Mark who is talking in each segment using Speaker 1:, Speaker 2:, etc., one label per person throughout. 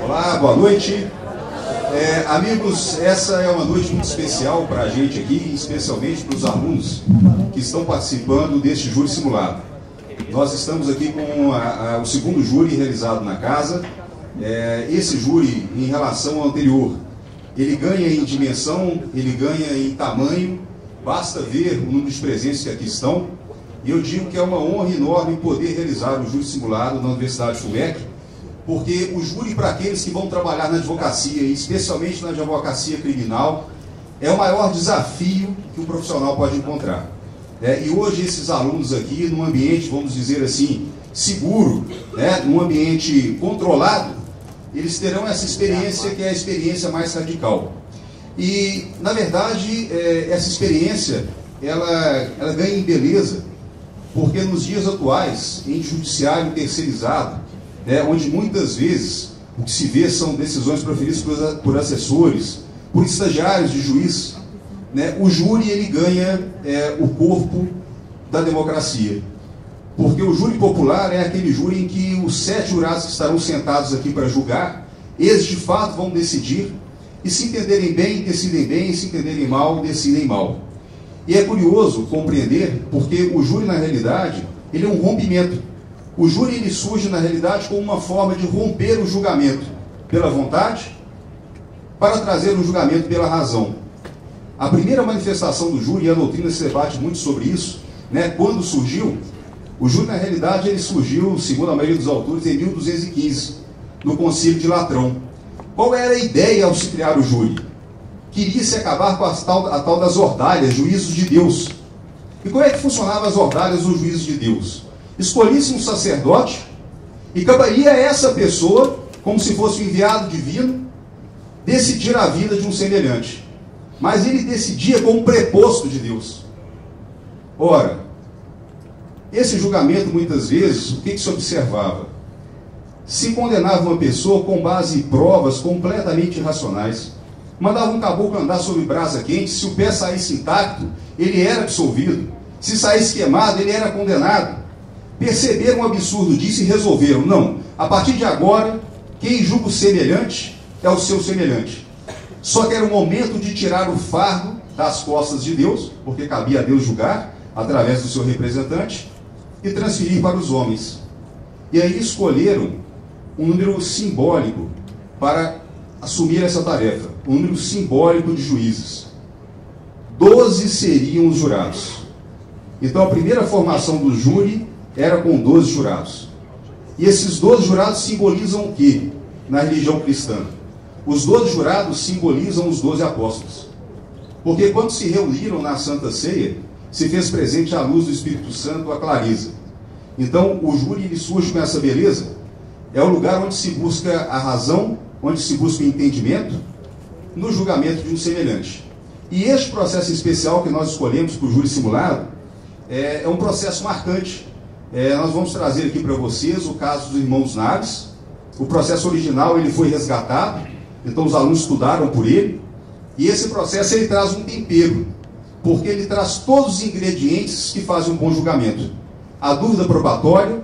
Speaker 1: Olá, boa noite. Amigos, essa é uma noite muito especial para a gente aqui, especialmente para os alunos que estão participando deste júri simulado. Nós estamos aqui com o segundo júri realizado na casa. Esse júri, em relação ao anterior, ele ganha em dimensão, ele ganha em tamanho, basta ver o número de presentes que aqui estão. E eu digo que é uma honra enorme poder realizar o júri simulado na Universidade FUMEC, porque o júri para aqueles que vão trabalhar na advocacia, e especialmente na advocacia criminal, é o maior desafio que o profissional pode encontrar. E hoje esses alunos aqui, num ambiente, vamos dizer assim, seguro, num ambiente controlado, eles terão essa experiência que é a experiência mais radical. E, na verdade, essa experiência, ela ganha em beleza, porque nos dias atuais, em judiciário terceirizado, onde muitas vezes o que se vê são decisões proferidas por assessores, por estagiários de juiz, o júri ele ganha o corpo da democracia. Porque o júri popular é aquele júri em que os 7 jurados que estarão sentados aqui para julgar, eles de fato vão decidir, e se entenderem bem, decidem bem, e se entenderem mal, decidem mal. E é curioso compreender, porque o júri, na realidade, ele é um rompimento. O júri ele surge, na realidade, como uma forma de romper o julgamento pela vontade para trazer o julgamento pela razão. A primeira manifestação do júri, e a doutrina se debate muito sobre isso, quando surgiu, o júri, na realidade, ele surgiu, segundo a maioria dos autores, em 1215, no Concílio de Latrão. Qual era a ideia ao se criar o júri? Queria-se acabar com a tal das ordalhas, juízos de Deus. E como é que funcionavam as ordalhas dos juízos de Deus? Escolhesse um sacerdote e caberia a essa pessoa, como se fosse um enviado divino, decidir a vida de um semelhante. Mas ele decidia como preposto de Deus. Ora, esse julgamento, muitas vezes, o que se observava? Se condenava uma pessoa com base em provas completamente irracionais, mandava um caboclo andar sobre brasa quente, se o pé saísse intacto, ele era absolvido, se saísse queimado, ele era condenado. Perceberam o absurdo disso e resolveram, não, a partir de agora, quem julga o semelhante é o seu semelhante. Só que era o momento de tirar o fardo das costas de Deus, porque cabia a Deus julgar, através do seu representante, e transferir para os homens. E aí escolheram um número simbólico para assumir essa tarefa, um número simbólico de juízes. 12 seriam os jurados. Então a primeira formação do júri era com 12 jurados. E esses 12 jurados simbolizam o quê? Na religião cristã. Os 12 jurados simbolizam os 12 apóstolos. Porque quando se reuniram na Santa Ceia, se fez presente a luz do Espírito Santo, a clareza. Então o júri ele surge com essa beleza. É o lugar onde se busca a razão, onde se busca o entendimento, no julgamento de um semelhante. E este processo especial que nós escolhemos para o júri simulado é um processo marcante. Nós vamos trazer aqui para vocês o caso dos irmãos Naves. O processo original ele foi resgatado, então os alunos estudaram por ele, e esse processo ele traz um tempero, porque ele traz todos os ingredientes que fazem um bom julgamento. A dúvida probatória,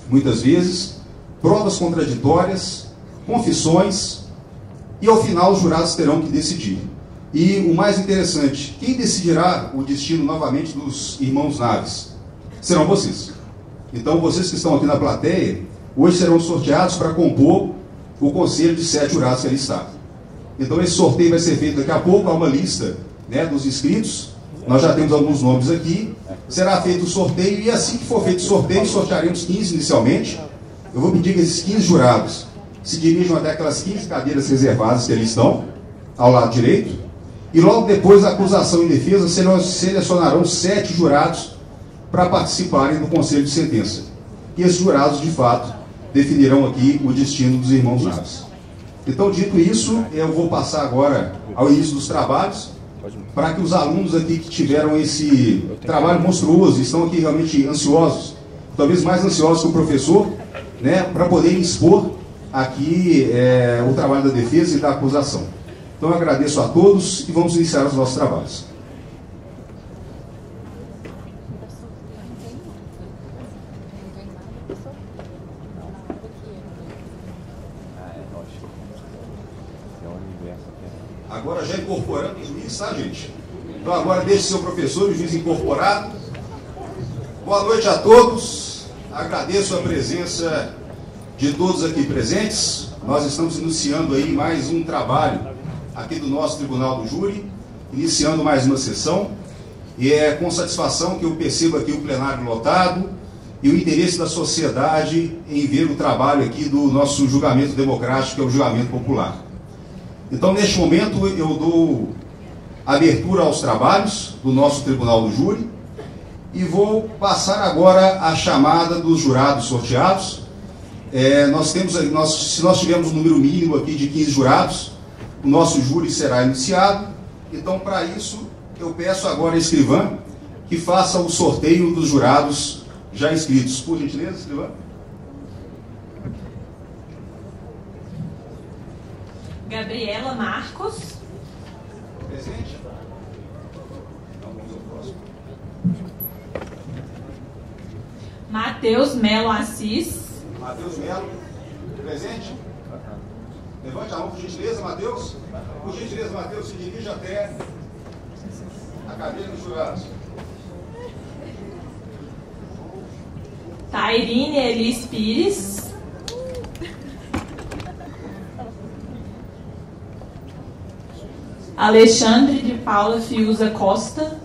Speaker 1: muitas vezes, provas contraditórias, confissões, e ao final os jurados terão que decidir. E o mais interessante, quem decidirá o destino novamente dos irmãos Naves? Serão vocês. Então vocês que estão aqui na plateia, hoje serão sorteados para compor o conselho de 7 jurados que ali está. Então esse sorteio vai ser feito daqui a pouco, há uma lista dos inscritos, nós já temos alguns nomes aqui, será feito o sorteio, e assim que for feito o sorteio, sortearemos 15 inicialmente. Eu vou pedir que esses 15 jurados se dirijam até aquelas 15 cadeiras reservadas que ali estão, ao lado direito, e logo depois a acusação e defesa selecionarão 7 jurados para participarem do conselho de sentença. E esses jurados, de fato, definirão aqui o destino dos irmãos Naves. Então, dito isso, eu vou passar agora ao início dos trabalhos, para que os alunos aqui que tiveram esse trabalho monstruoso, estão aqui realmente ansiosos, talvez mais ansiosos que o professor, para poderem expor aqui o trabalho da defesa e da acusação. Então eu agradeço a todos e vamos iniciar os nossos trabalhos. Agora já incorporando o juiz, tá, gente? Então agora deixe seu professor e o juiz incorporado. Boa noite a todos. Agradeço a presença de todos aqui presentes. Nós estamos iniciando aí mais um trabalho aqui do nosso Tribunal do Júri, iniciando mais uma sessão. E é com satisfação que eu percebo aqui o plenário lotado e o interesse da sociedade em ver o trabalho aqui do nosso julgamento democrático, que é o julgamento popular. Então, neste momento, eu dou abertura aos trabalhos do nosso Tribunal do Júri e vou passar agora a chamada dos jurados sorteados. Se nós tivermos um número mínimo aqui de 15 jurados, o nosso júri será iniciado. Então, para isso, eu peço agora à escrivã que faça o sorteio dos jurados já inscritos. Por gentileza, escrivã.
Speaker 2: Gabriela Marcos.
Speaker 1: Presente. Então, vamos ao próximo.
Speaker 2: Matheus Melo Assis.
Speaker 1: Matheus Melo. Presente. Levante a mão, por gentileza, Matheus. Por gentileza, Matheus, se dirija até a cadeira dos jurados.
Speaker 2: Tairine Elis Pires. Alexandre de Paula Fiuza Costa.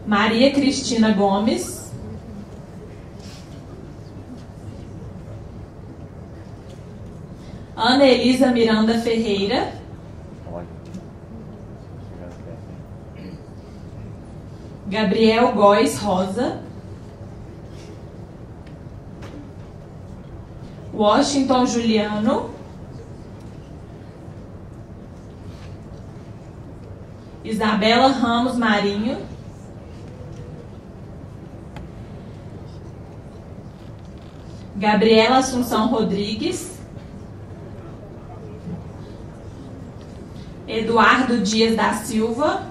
Speaker 2: Maria Cristina Gomes. Ana Elisa Miranda Ferreira. Gabriel Góes Rosa. Washington Juliano. Isabela Ramos Marinho. Gabriela Assunção Rodrigues. Eduardo Dias da Silva.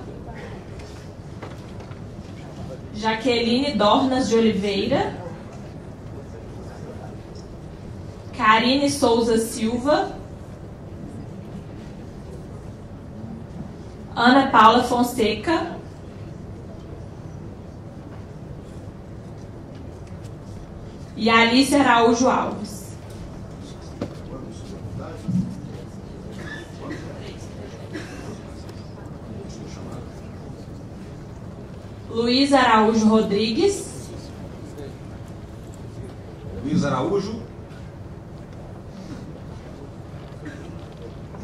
Speaker 2: Jaqueline Dornas de Oliveira. Karine Souza Silva. Ana Paula Fonseca. E Alice Araújo Alves. Luiz Araújo Rodrigues.
Speaker 1: Luiz Araújo.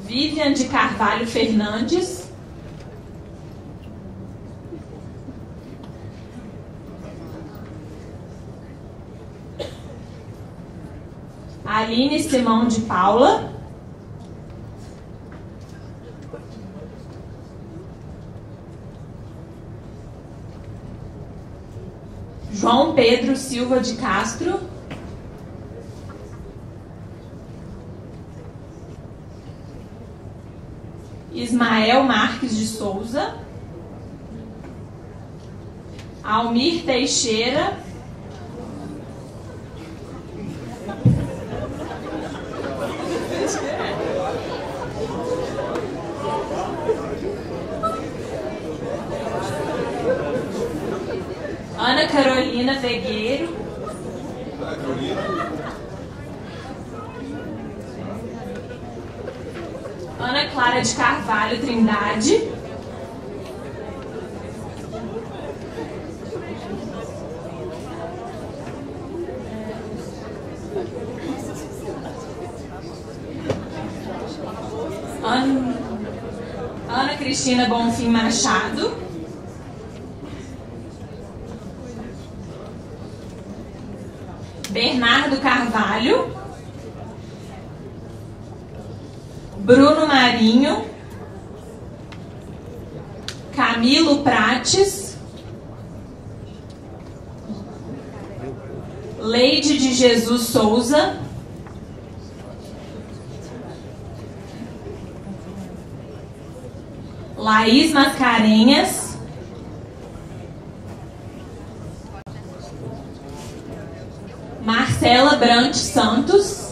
Speaker 2: Vivian de Carvalho Fernandes. Aline Simão de Paula. João Pedro Silva de Castro. Ismael Marques de Souza. Almir Teixeira. Ana Carolina Vegueiro.
Speaker 1: Ana Carolina.
Speaker 2: Ana Clara de Carvalho Trindade. Ana Cristina Bonfim Machado. Bernardo Carvalho. Bruno Marinho. Camilo Prates. Leide de Jesus Souza. Laís Mascarenhas. Marcela Brant Santos.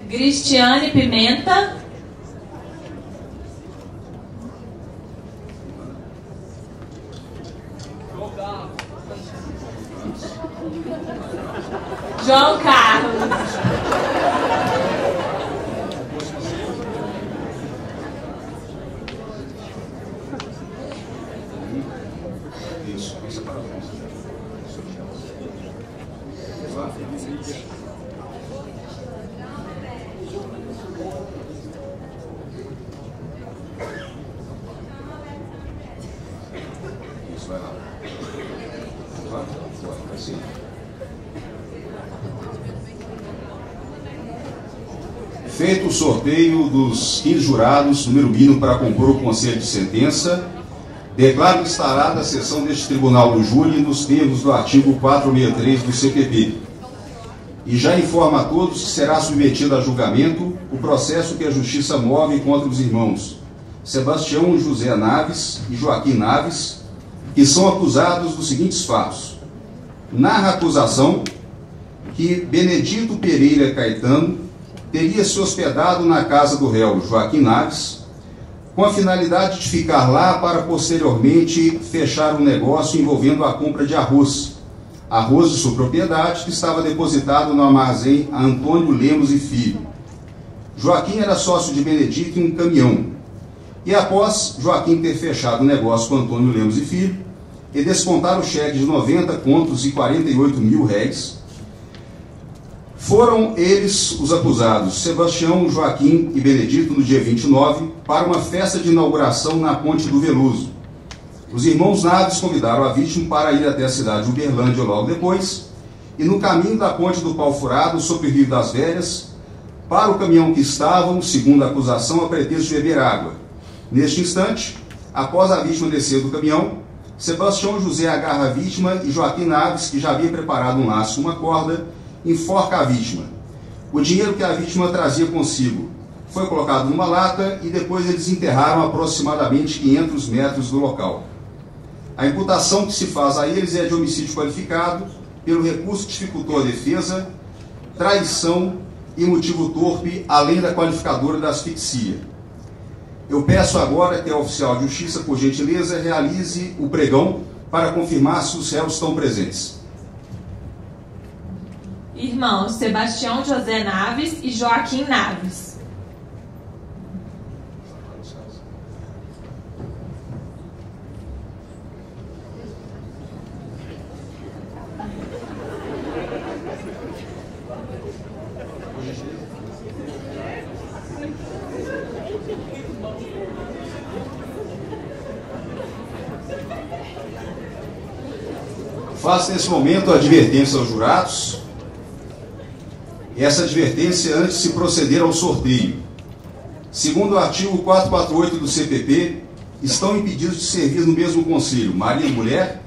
Speaker 2: Cristiane Pimenta. João Carlos.
Speaker 1: Feito o sorteio dos 15 jurados, número mínimo para compor o conselho de sentença, declaro instalada a sessão deste Tribunal do Júri nos termos do artigo 463 do CPP. E já informo a todos que será submetido a julgamento o processo que a Justiça move contra os irmãos Sebastião José Naves e Joaquim Naves, que são acusados dos seguintes fatos. Narra a acusação que Benedito Pereira Caetano teria se hospedado na casa do réu Joaquim Naves, com a finalidade de ficar lá para posteriormente fechar um negócio envolvendo a compra de arroz de sua propriedade, que estava depositado no armazém Antônio Lemos e Filho. Joaquim era sócio de Benedito em um caminhão, e após Joaquim ter fechado o negócio com Antônio Lemos e Filho, e descontar o cheque de 90 contos e 48 mil réis, foram eles os acusados, Sebastião, Joaquim e Benedito, no dia 29, para uma festa de inauguração na Ponte do Veloso. Os irmãos Naves convidaram a vítima para ir até a cidade de Uberlândia logo depois, e no caminho da Ponte do Pau Furado, sobre o Rio das Velhas, para o caminhão que estavam, segundo a acusação, a pretexto de beber água. Neste instante, após a vítima descer do caminhão, Sebastião José agarra a vítima e Joaquim Naves, que já havia preparado um laço e uma corda, enforca a vítima. O dinheiro que a vítima trazia consigo foi colocado numa lata e depois eles enterraram aproximadamente 500 metros do local. A imputação que se faz a eles é de homicídio qualificado pelo recurso que dificultou a defesa, traição e motivo torpe, além da qualificadora da asfixia. Eu peço agora que a oficial de justiça, por gentileza, realize o pregão para confirmar se os réus estão presentes.
Speaker 2: Irmãos Sebastião José Naves e Joaquim Naves.
Speaker 1: Faço nesse momento a advertência aos jurados. Essa advertência antes de se proceder ao sorteio. Segundo o artigo 448 do CPP, estão impedidos de servir no mesmo conselho marido e mulher,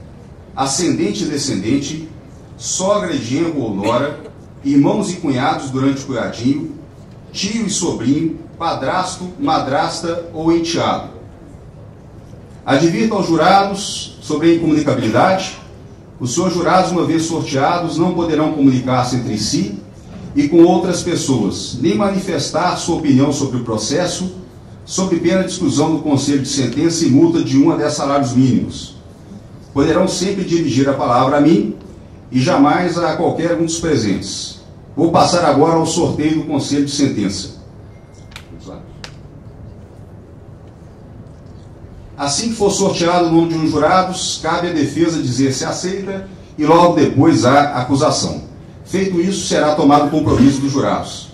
Speaker 1: ascendente e descendente, sogra e genro ou nora, irmãos e cunhados durante o cunhadinho, tio e sobrinho, padrasto, madrasta ou enteado. Advirto aos jurados sobre a incomunicabilidade. Os senhores jurados, uma vez sorteados, não poderão comunicar-se entre si e com outras pessoas, nem manifestar sua opinião sobre o processo, sob pena de exclusão do conselho de sentença e multa de 1 a 10 salários mínimos. Poderão sempre dirigir a palavra a mim e jamais a qualquer um dos presentes. Vou passar agora ao sorteio do conselho de sentença. Vamos lá. Assim que for sorteado o nome de um jurados, cabe à defesa dizer se aceita e logo depois a acusação. Feito isso, será tomado o compromisso dos jurados.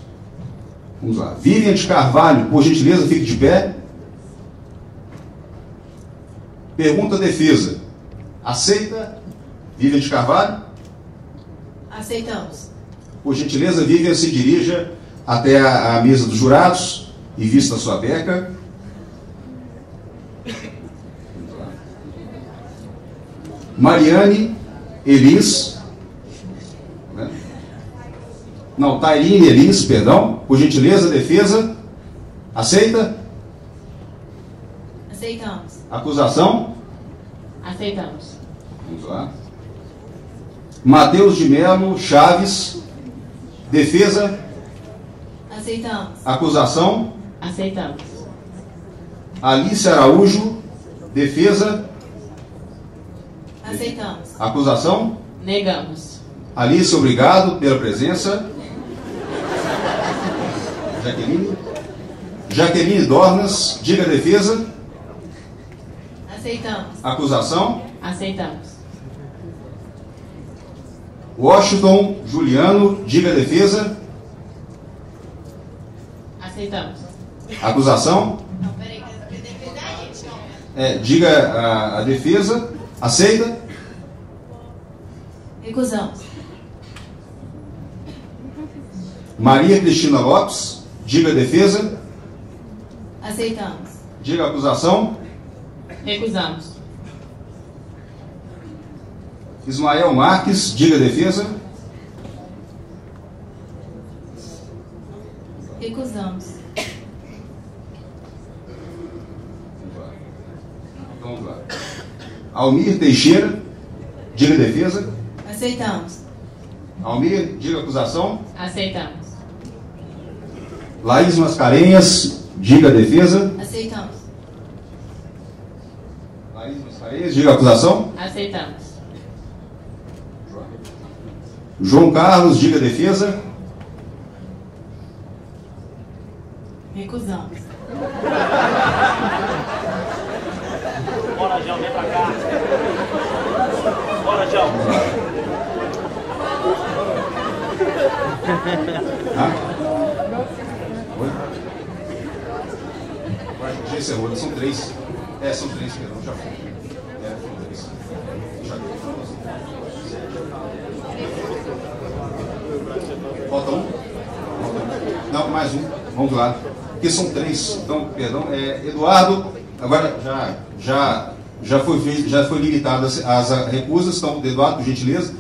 Speaker 1: Vamos lá. Vivian de Carvalho, por gentileza, fique de pé. Pergunta à defesa. Aceita? Vivian de Carvalho?
Speaker 2: Aceitamos.
Speaker 1: Por gentileza, Vivian, se dirija até a mesa dos jurados e vista a sua beca. Mariane Elis, né? Não, Tairine Elis, perdão, por gentileza, defesa, aceita?
Speaker 2: Aceitamos.
Speaker 1: Acusação?
Speaker 2: Aceitamos.
Speaker 1: Vamos lá. Matheus de Melo Chaves, defesa?
Speaker 2: Aceitamos.
Speaker 1: Acusação?
Speaker 2: Aceitamos.
Speaker 1: Alice Araújo, defesa?
Speaker 2: Aceitamos.
Speaker 1: Acusação?
Speaker 2: Negamos.
Speaker 1: Alice, obrigado pela presença. Jaqueline Dornas, diga a defesa.
Speaker 2: Aceitamos.
Speaker 1: Acusação?
Speaker 2: Aceitamos.
Speaker 1: Washington Juliano, diga a defesa.
Speaker 2: Aceitamos.
Speaker 1: Acusação?
Speaker 2: Não, peraí,
Speaker 1: Diga a defesa. Aceita?
Speaker 2: Recusamos.
Speaker 1: Maria Cristina Lopes, diga a defesa.
Speaker 2: Aceitamos.
Speaker 1: Diga a acusação.
Speaker 2: Recusamos.
Speaker 1: Ismael Marques, diga a defesa.
Speaker 2: Recusamos.
Speaker 1: Vamos lá. Almir Teixeira, diga a defesa.
Speaker 2: Aceitamos.
Speaker 1: Almir, diga a acusação.
Speaker 2: Aceitamos.
Speaker 1: Laís Mascarenhas, diga a defesa.
Speaker 2: Aceitamos.
Speaker 1: Laís Mascarenhas, diga a acusação.
Speaker 2: Aceitamos.
Speaker 1: João Carlos, diga a defesa.
Speaker 2: Recusamos.
Speaker 3: Bora, João, vem pra cá. Bora, João.
Speaker 1: Oi? Já encerrou, são três. São três, perdão, já foi. Foram três. Falta um? Não, mais um. Vamos lá. Porque são três. Então, perdão. Eduardo, agora já foi limitado as recusas. Então, Eduardo, por gentileza.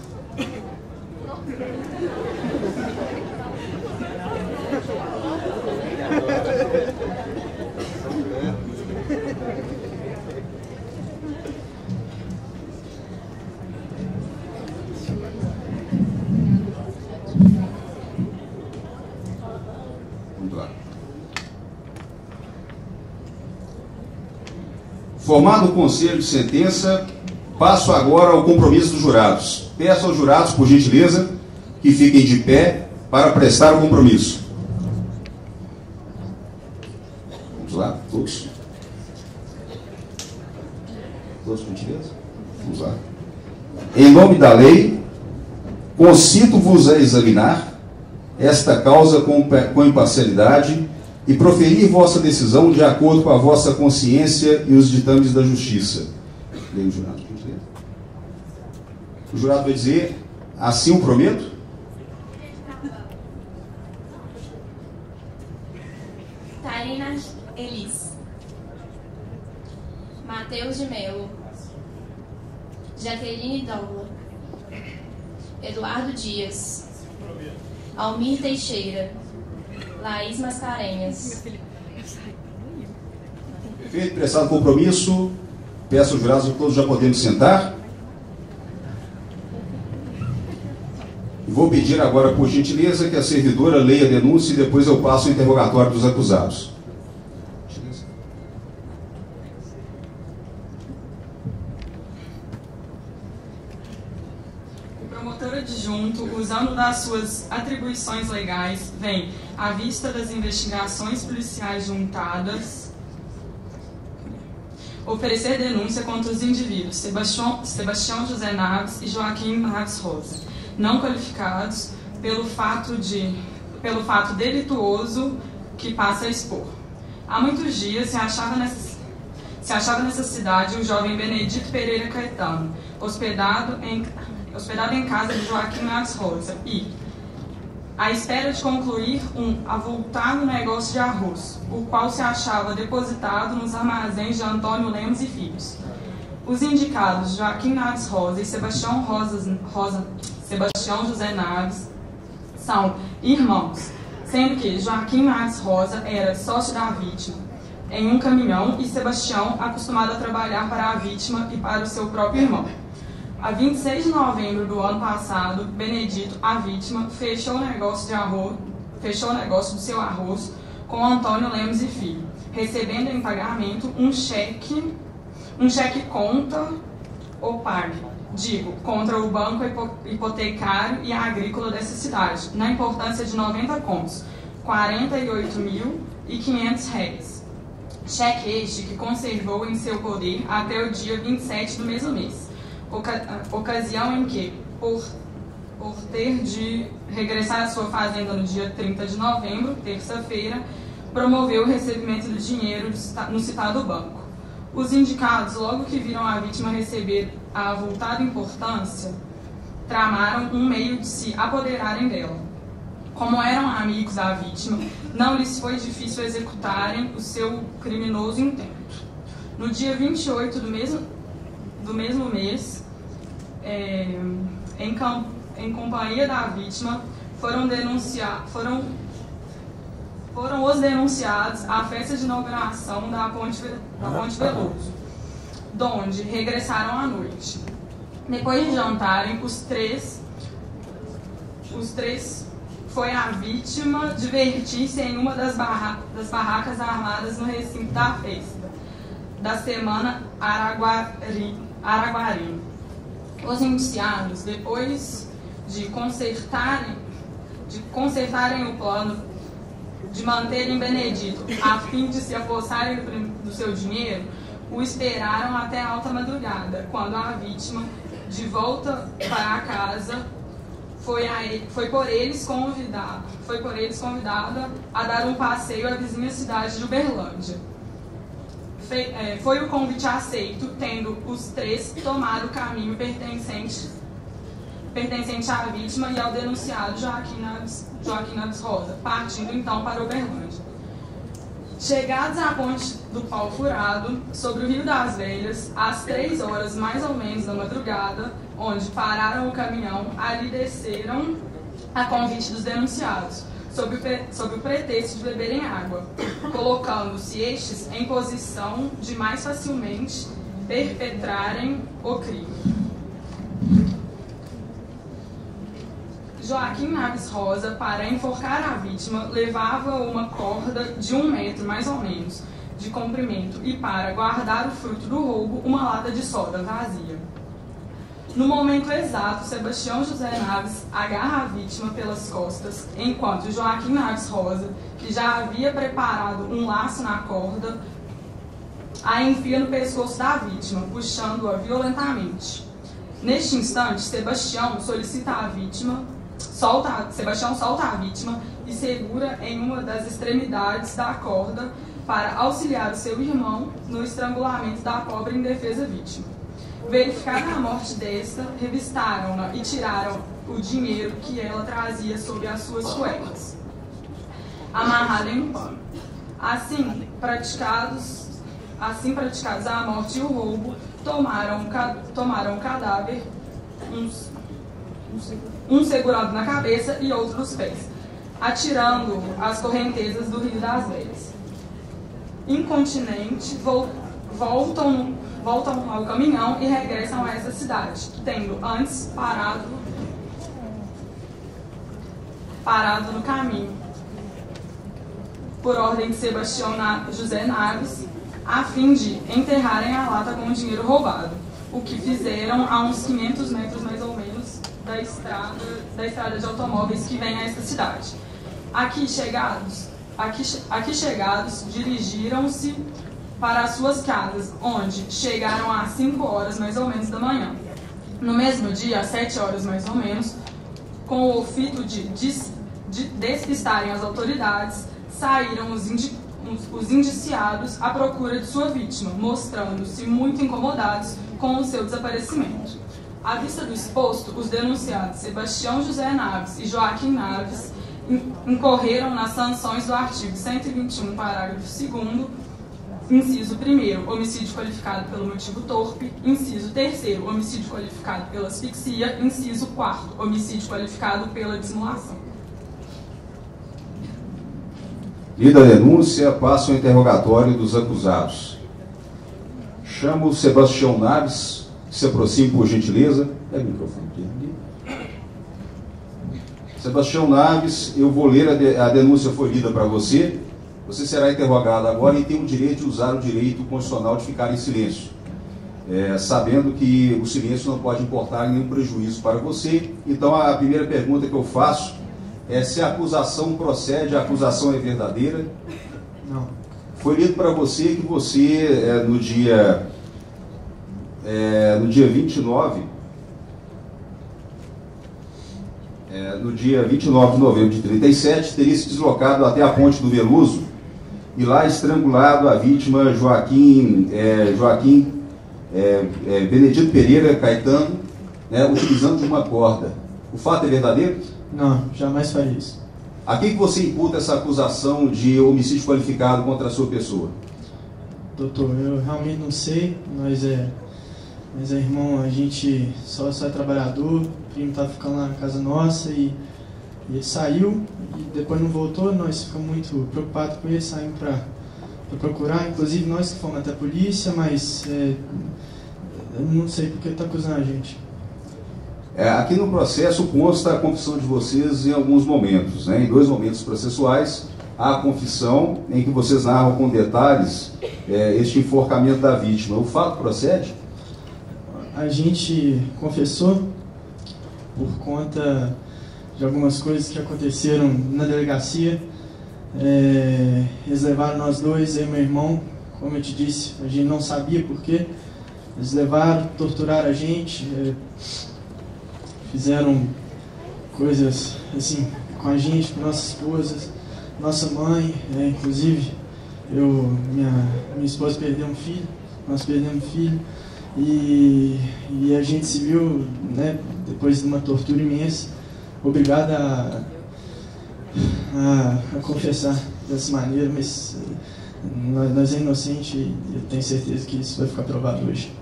Speaker 1: Formado o conselho de sentença, passo agora ao compromisso dos jurados. Peço aos jurados, por gentileza, que fiquem de pé para prestar o compromisso. Vamos lá, todos. Todos, por gentileza. Vamos lá. Em nome da lei, concito-vos a examinar esta causa com imparcialidade e proferir vossa decisão de acordo com a vossa consciência e os ditames da justiça. Leia o jurado, por gentileza. O jurado vai dizer, assim o prometo.
Speaker 2: Tairine Elis. Matheus de Melo. Jaqueline Doula. Eduardo Dias. Almir Teixeira. Laís Mascarenhas.
Speaker 1: Perfeito, prestado compromisso. Peço aos jurados que todos já podemos sentar. Vou pedir agora, por gentileza, que a servidora leia a denúncia e depois eu passo o interrogatório dos acusados.
Speaker 4: O promotor adjunto, usando das suas atribuições legais, vem, à vista das investigações policiais juntadas, oferecer denúncia contra os indivíduos Sebastião José Naves e Joaquim Naves Rosa, não qualificados pelo fato delituoso que passa a expor. Há muitos dias se achava nessa cidade o jovem Benedito Pereira Caetano, hospedado em casa de Joaquim Naves Rosa e, à espera de concluir um avultado negócio de arroz, o qual se achava depositado nos armazéns de Antônio Lemos e Filhos. Os indicados Joaquim Naves Rosa e Sebastião José Naves são irmãos, sendo que Joaquim Naves Rosa era sócio da vítima em um caminhão e Sebastião acostumado a trabalhar para a vítima e para o seu próprio irmão. A 26 de novembro do ano passado, Benedito, a vítima, fechou o negócio do seu arroz com Antônio Lemos e Filho, recebendo em pagamento um cheque conta ou pague, contra o banco hipotecário e agrícola dessa cidade, na importância de 90 contos, R$ 48.500. Cheque este que conservou em seu poder até o dia 27 do mesmo mês, ocasião em que, por ter de regressar à sua fazenda no dia 30 de novembro, terça-feira, promoveu o recebimento do dinheiro no citado banco. Os indicados, logo que viram a vítima receber a avultada importância, tramaram um meio de se apoderarem dela. Como eram amigos da vítima, não lhes foi difícil executarem o seu criminoso intento. No dia 28 do mesmo mês, em companhia da vítima, foram os denunciados à festa de inauguração da Ponte Veloso, donde regressaram à noite. Depois de jantarem, os três foi a vítima divertir-se em uma das barracas armadas no recinto da festa da semana Araguari. Os indiciados, depois de consertarem o plano de manterem Benedito a fim de se apossarem do seu dinheiro, o esperaram até alta madrugada, quando a vítima, de volta para a casa, foi por eles convidada a dar um passeio à vizinha cidade de Uberlândia. Foi o convite aceito, tendo os três tomado o caminho pertencente à vítima e ao denunciado Joaquim Naves Rosa, partindo então para Uberlândia. Chegados à ponte do Pau Furado, sobre o Rio das Velhas, às 3 horas mais ou menos da madrugada, onde pararam o caminhão, ali desceram a convite dos denunciados, sob o pretexto de beberem água, colocando-se estes em posição de mais facilmente perpetrarem o crime. Joaquim Naves Rosa, para enforcar a vítima, levava uma corda de 1 metro, mais ou menos, de comprimento e, para guardar o fruto do roubo, uma lata de soda vazia. No momento exato, Sebastião José Naves agarra a vítima pelas costas, enquanto Joaquim Naves Rosa, que já havia preparado um laço na corda, a enfia no pescoço da vítima, puxando-a violentamente. Neste instante, Sebastião solta a vítima e segura em uma das extremidades da corda para auxiliar o seu irmão no estrangulamento da pobre indefesa vítima. Verificada a morte desta, revistaram-na e tiraram o dinheiro que ela trazia sobre as suas cuecas, amarrado em um pano. Assim praticados a morte e o roubo, tomaram o cadáver, um segurado na cabeça e outro nos pés, atirando as correntezas do Rio das Velhas. Incontinente, voltam ao caminhão e regressam a essa cidade, tendo antes parado no caminho, por ordem de Sebastião José Naves, a fim de enterrarem a lata com o dinheiro roubado, o que fizeram a uns 500 metros mais ou menos da estrada de automóveis que vem a esta cidade. Aqui chegados, dirigiram-se para as suas casas, onde chegaram às 5 horas mais ou menos da manhã. No mesmo dia, às 7 horas mais ou menos, com o ofício de despistarem as autoridades, saíram os indiciados à procura de sua vítima, mostrando-se muito incomodados com o seu desaparecimento. À vista do exposto, os denunciados Sebastião José Naves e Joaquim Naves incorreram nas sanções do artigo 121, parágrafo 2º Inciso 1º, homicídio qualificado pelo motivo torpe. Inciso 3º, homicídio qualificado pela asfixia. Inciso 4º, homicídio qualificado pela dissimulação.
Speaker 1: Lida a denúncia, passa o interrogatório dos acusados. Chamo o Sebastião Naves, que se aproxime por gentileza. É o microfone aqui. Sebastião Naves, eu vou ler, a denúncia foi lida para você. Você será interrogado agora e tem o direito de usar o direito constitucional de ficar em silêncio, sabendo que o silêncio não pode importar nenhum prejuízo para você. Então, a primeira pergunta que eu faço é se a acusação procede, a acusação é verdadeira.
Speaker 5: Não.
Speaker 1: Foi lido para você que você, no dia 29 de novembro de 37, teria se deslocado até a Ponte do Veluso e lá estrangulado a vítima Joaquim Benedito Pereira Caetano, utilizando de uma corda. O fato é verdadeiro?
Speaker 5: Não, jamais faria isso.
Speaker 1: A quem que você imputa essa acusação de homicídio qualificado contra a sua pessoa?
Speaker 5: Doutor, eu realmente não sei, mas irmão, a gente só é trabalhador, o primo estava ficando lá na casa nossa e ele saiu e depois não voltou. Nós ficamos muito preocupados com ele, saímos para procurar, inclusive nós que fomos até a polícia, mas eu não sei porque ele está acusando a gente.
Speaker 1: Aqui no processo consta a confissão de vocês em alguns momentos, em 2 momentos processuais. Há a confissão em que vocês narram com detalhes este enforcamento da vítima. O fato procede?
Speaker 5: A gente confessou por conta de algumas coisas que aconteceram na delegacia. Eles levaram nós dois, eu e meu irmão, como eu te disse, a gente não sabia por quê. Eles levaram, torturaram a gente, fizeram coisas assim com a gente, com nossas esposas, nossa mãe, inclusive minha esposa perdeu um filho, nós perdemos um filho. E a gente se viu, depois de uma tortura imensa, obrigado a confessar dessa maneira, mas nós é inocente e eu tenho certeza que isso vai ficar provado hoje.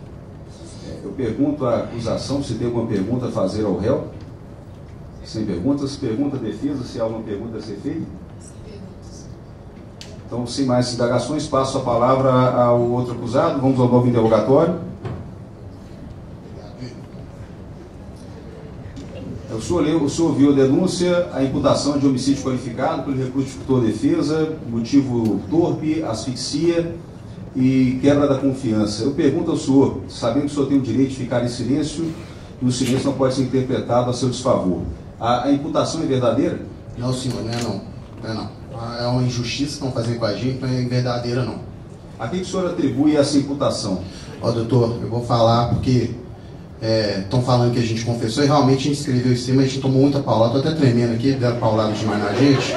Speaker 1: Eu pergunto à acusação se tem alguma pergunta a fazer ao réu. Sem perguntas. Pergunta a defesa se há alguma pergunta a ser feita. Então, sem mais indagações, passo a palavra ao outro acusado. Vamos ao novo interrogatório. O senhor ouviu a denúncia, a imputação de homicídio qualificado pelo recurso de tutor-defesa, motivo torpe, asfixia e quebra da confiança. Eu pergunto ao senhor, sabendo que o senhor tem o direito de ficar em silêncio, e o silêncio não pode ser interpretado a seu desfavor. A imputação é verdadeira?
Speaker 6: Não, senhor, não é não. É uma injustiça que estão fazendo com a gente, não é verdadeira não.
Speaker 1: A quem o senhor atribui essa imputação?
Speaker 6: Doutor, eu vou falar porque estão falando que a gente confessou e realmente a gente escreveu em cima, a gente tomou muita paulada, estou até tremendo aqui, deram paulada demais na gente,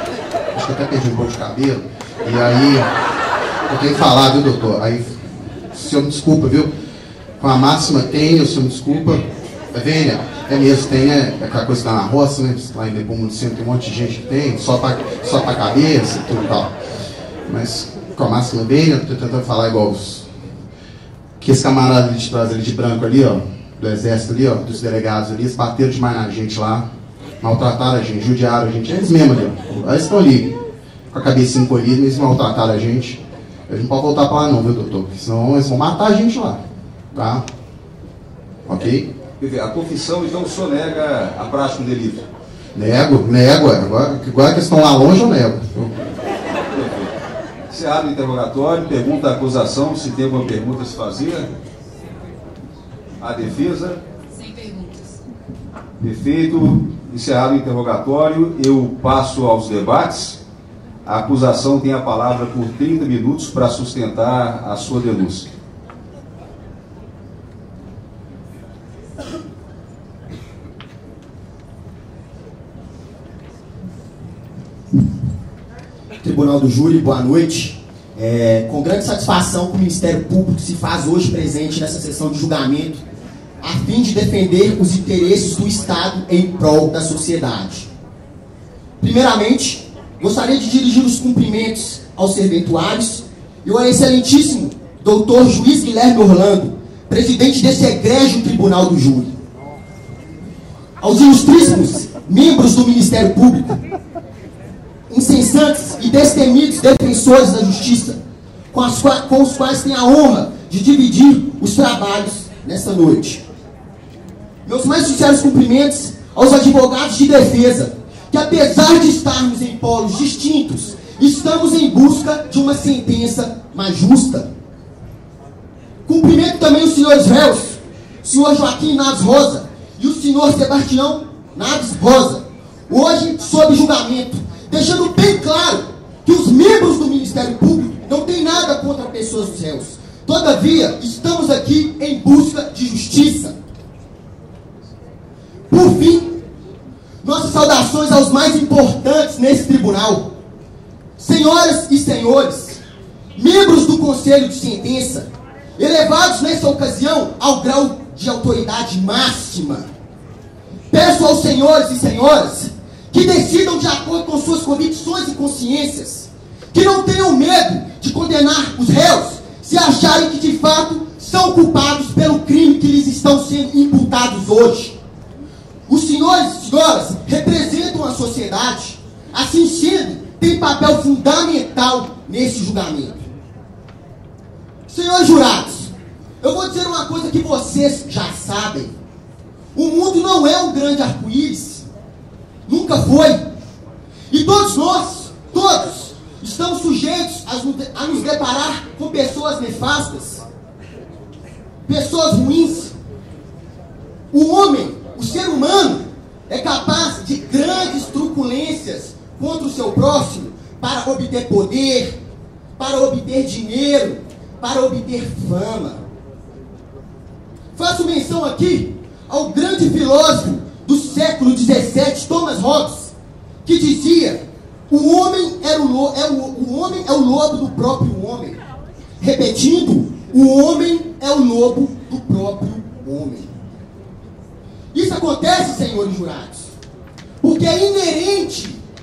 Speaker 6: acho que até perdi um pouco de cabelo, e aí eu tenho que falar, viu, doutor? Aí o senhor me desculpa, viu? Com a máxima tem, o senhor me desculpa, Vênia, mesmo, tem, aquela coisa que tá na roça, lá em Nepomuceno Centro tem um monte de gente que tem, só pra cabeça e tudo e tal, mas com a máxima Vênia, eu tô tentando falar igual que esse camarada ali de trás, ali de branco ali, ó, do exército ali, ó, dos delegados ali, eles bateram demais na gente lá, maltrataram a gente, judiaram a gente, eles mesmos ali, ó, eles estão ali, com a cabecinha encolhida, eles maltrataram a gente, eles não podem voltar pra lá não, viu, doutor, porque senão eles vão matar a gente lá, tá? Ok?
Speaker 1: A confissão, então, o senhor nega a prática do delito?
Speaker 6: Nego, agora que eles estão lá longe, eu nego.
Speaker 1: Encerrado o interrogatório, pergunta à acusação se tem alguma pergunta a se fazer. A defesa?
Speaker 7: Sem perguntas.
Speaker 1: Perfeito. Encerrado o interrogatório, eu passo aos debates. A acusação tem a palavra por 30 minutos para sustentar a sua denúncia.
Speaker 8: Tribunal do Júri, boa noite. Com grande satisfação que o Ministério Público se faz hoje presente nessa sessão de julgamento a fim de defender os interesses do Estado em prol da sociedade. Primeiramente, gostaria de dirigir os cumprimentos aos serventuários e ao excelentíssimo doutor juiz Guilherme Orlando, presidente desse egrégio tribunal do júri. Aos ilustríssimos membros do Ministério Público, incessantes e destemidos defensores da justiça, com os quais tenho a honra de dividir os trabalhos nesta noite. Meus mais sinceros cumprimentos aos advogados de defesa, que apesar de estarmos em polos distintos, estamos em busca de uma sentença mais justa. Cumprimento também os senhores réus, o senhor Joaquim Naves Rosa e o senhor Sebastião Naves Rosa, hoje sob julgamento, deixando bem claro que os membros do Ministério Público não têm nada contra pessoas dos réus. Todavia, estamos aqui em busca de justiça. Por fim, nossas saudações aos mais importantes nesse tribunal. Senhoras e senhores, membros do Conselho de Sentença, elevados nessa ocasião ao grau de autoridade máxima. Peço aos senhores e senhoras que decidam de acordo com suas convicções e consciências, que não tenham medo de condenar os réus se acharem que de fato são culpados pelo crime que lhes estão sendo imputados hoje. Os senhores e senhoras representam a sociedade, assim sendo, têm papel fundamental nesse julgamento. Senhores jurados, eu vou dizer uma coisa que vocês já sabem. O mundo não é um grande arco-íris. Nunca foi. E todos nós, todos, estamos sujeitos a nos deparar com pessoas nefastas, pessoas ruins. O homem, o ser humano, é capaz de grandes truculências contra o seu próximo para obter poder, para obter dinheiro, para obter fama. Faço menção aqui ao grande filósofo do século XVII, Thomas Hobbes, que dizia: o homem é o lobo do próprio homem. Repetindo, o homem é o lobo do próprio homem. Isso acontece, senhores jurados, porque é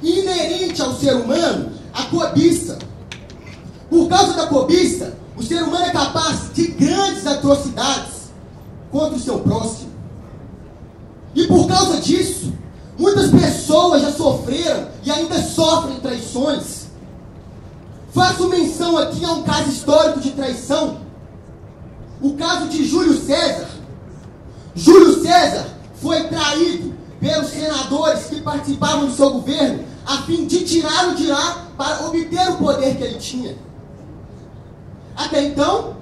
Speaker 8: inerente ao ser humano a cobiça. Por causa da cobiça, o ser humano é capaz de grandes atrocidades contra o seu próximo. E por causa disso, muitas pessoas já sofreram e ainda sofrem traições. Faço menção aqui a um caso histórico de traição, o caso de Júlio César. Júlio César foi traído pelos senadores que participavam do seu governo, a fim de tirá-lo de lá para obter o poder que ele tinha. Até então,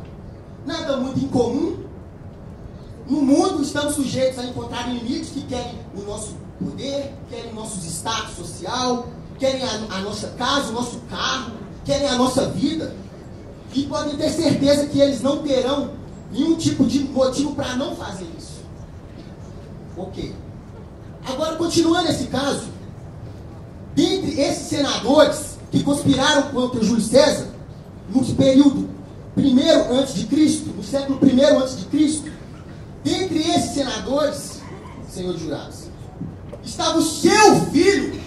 Speaker 8: nada muito incomum. No mundo estamos sujeitos a encontrar inimigos que querem o nosso poder, querem o nosso status social, querem a nossa casa, o nosso carro, querem a nossa vida. E podem ter certeza que eles não terão nenhum tipo de motivo para não fazer isso. Ok. Agora, continuando esse caso, dentre esses senadores que conspiraram contra Júlio César, no período primeiro antes de Cristo, no século I antes de Cristo, dentre esses senadores, senhores jurados, estava o seu filho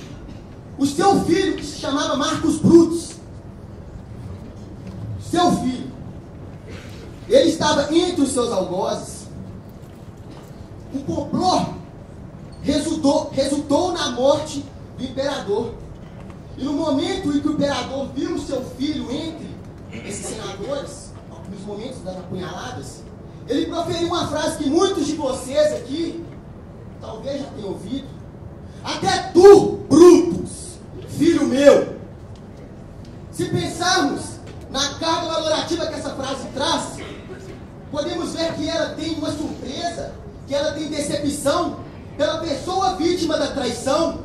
Speaker 8: que se chamava Marcus Brutus. Seu filho. Ele estava entre os seus algozes. O complô resultou na morte do imperador. E no momento em que o imperador viu o seu filho entre esses senadores, nos momentos das apunhaladas, ele proferiu uma frase que muitos de vocês aqui talvez já tenham ouvido. Até tu, Brutus, filho meu. Se pensarmos na carga valorativa que essa frase traz, podemos ver que ela tem uma surpresa, que ela tem decepção pela pessoa vítima da traição.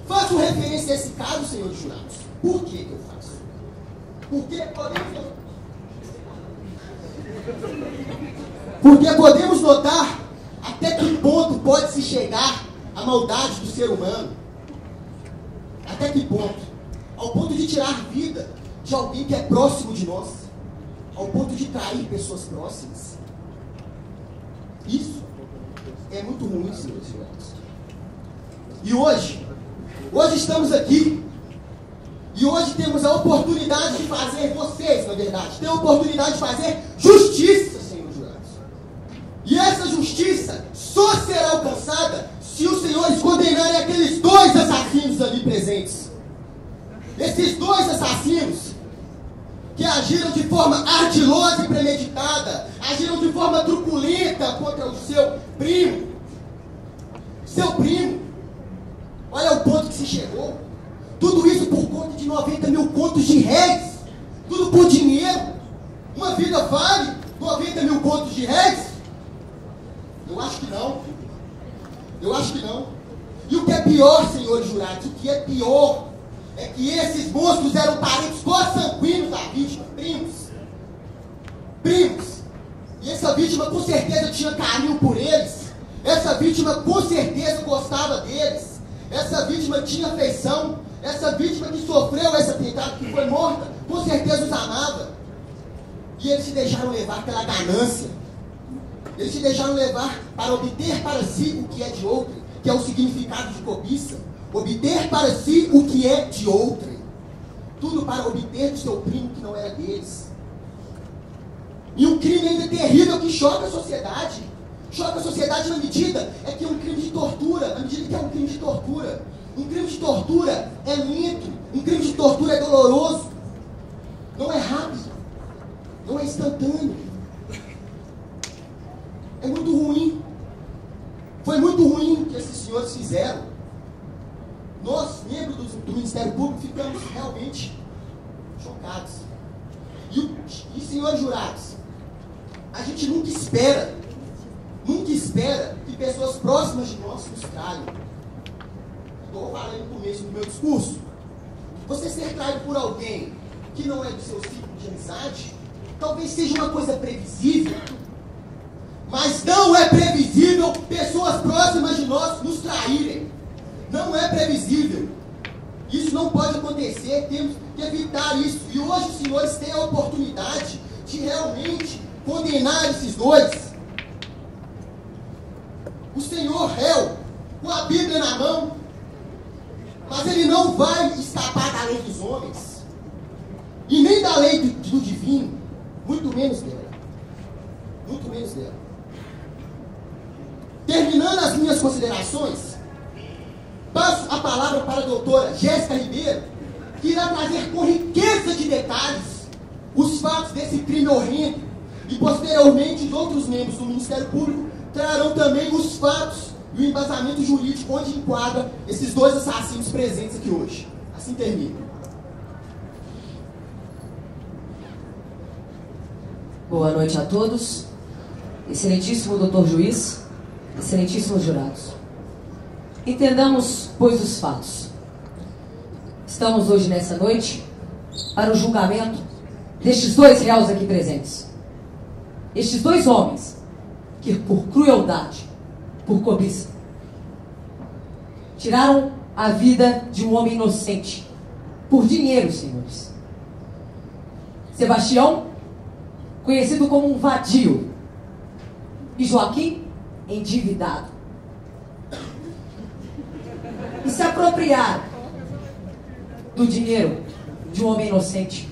Speaker 8: Faço referência a esse caso, senhores jurados. Por que eu faço? Porque podemos notar até que ponto pode se chegar a maldade do ser humano. Até que ponto? Ao ponto de tirar vida de alguém que é próximo de nós. Ao ponto de trair pessoas próximas. Isso é muito ruim, senhores jurados. E hoje estamos aqui. E hoje temos a oportunidade de fazer, vocês, na verdade, têm a oportunidade de fazer justiça, senhores jurados. E essa justiça só será alcançada se os senhores condenarem aqueles 2 assassinos ali presentes. Esses 2 assassinos que agiram de forma ardilosa e premeditada, agiram de forma truculenta contra o seu primo. Seu primo. Olha o ponto que se chegou. Tudo isso por conta de 90 mil contos de réis. Tudo por dinheiro. Uma vida vale 90 mil contos de réis? Eu acho que não. Eu acho que não. E o que é pior, senhores jurados, o que é pior é que esses monstros eram parentes consanguíneos da vítima, primos. Primos. E essa vítima com certeza tinha carinho por eles. Essa vítima com certeza gostava deles. Essa vítima tinha afeição. Essa vítima que sofreu esse atentado, que foi morta, com certeza os amava. E eles se deixaram levar pela ganância. Eles se deixaram levar para obter para si o que é de outro, que é o significado de cobiça. Obter para si o que é de outrem. Tudo para obter do seu primo que não era deles. E um crime ainda terrível que choca a sociedade. Choca a sociedade na medida é que é um crime de tortura. Na medida que é um crime de tortura. Um crime de tortura é lento. Um crime de tortura é doloroso. Não é rápido. Não é instantâneo. É muito ruim. Foi muito ruim o que esses senhores fizeram. Nós, membros do Ministério Público, ficamos realmente chocados. E senhores jurados, a gente nunca espera que pessoas próximas de nós nos traiam. Como eu falei no começo do meu discurso, você ser traído por alguém que não é do seu ciclo de amizade, talvez seja uma coisa previsível, mas não é previsível pessoas próximas de nós nos traírem. Não é previsível. Isso não pode acontecer, temos que evitar isso. E hoje os senhores têm a oportunidade de realmente condenar esses 2. O senhor réu, com a Bíblia na mão, mas ele não vai escapar da lei dos homens, e nem da lei do divino, muito menos dela. Muito menos dela. Terminando as minhas considerações, passo a palavra para a doutora Jéssica Ribeiro, que irá trazer com riqueza de detalhes os fatos desse crime horrendo. E posteriormente os outros membros do Ministério Público trarão também os fatos e o embasamento jurídico onde enquadra esses 2 assassinos presentes aqui hoje. Assim termina.
Speaker 7: Boa noite a todos. Excelentíssimo doutor juiz, excelentíssimos jurados. Entendamos, pois, os fatos. Estamos hoje, nessa noite, para o julgamento destes 2 réus aqui presentes. Estes 2 homens que, por crueldade, por cobiça, tiraram a vida de um homem inocente, por dinheiro, senhores. Sebastião, conhecido como um vadio, e Joaquim, endividado. E se apropriaram do dinheiro de um homem inocente.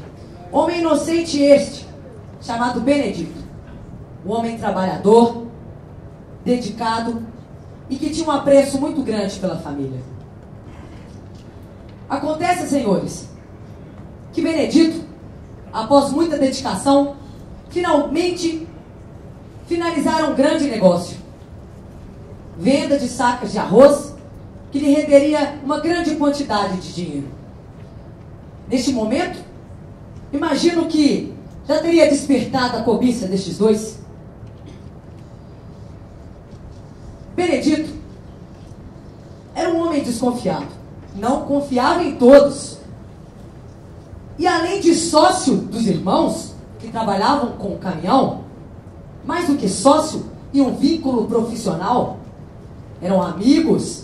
Speaker 7: Homem inocente este, chamado Benedito. Um homem trabalhador, dedicado e que tinha um apreço muito grande pela família. Acontece, senhores, que Benedito, após muita dedicação, finalmente finalizaram um grande negócio. Venda de sacas de arroz, que lhe renderia uma grande quantidade de dinheiro. Neste momento, imagino que já teria despertado a cobiça destes 2. Benedito era um homem desconfiado, não confiava em todos. E além de sócio dos irmãos que trabalhavam com o caminhão, mais do que sócio e um vínculo profissional, eram amigos,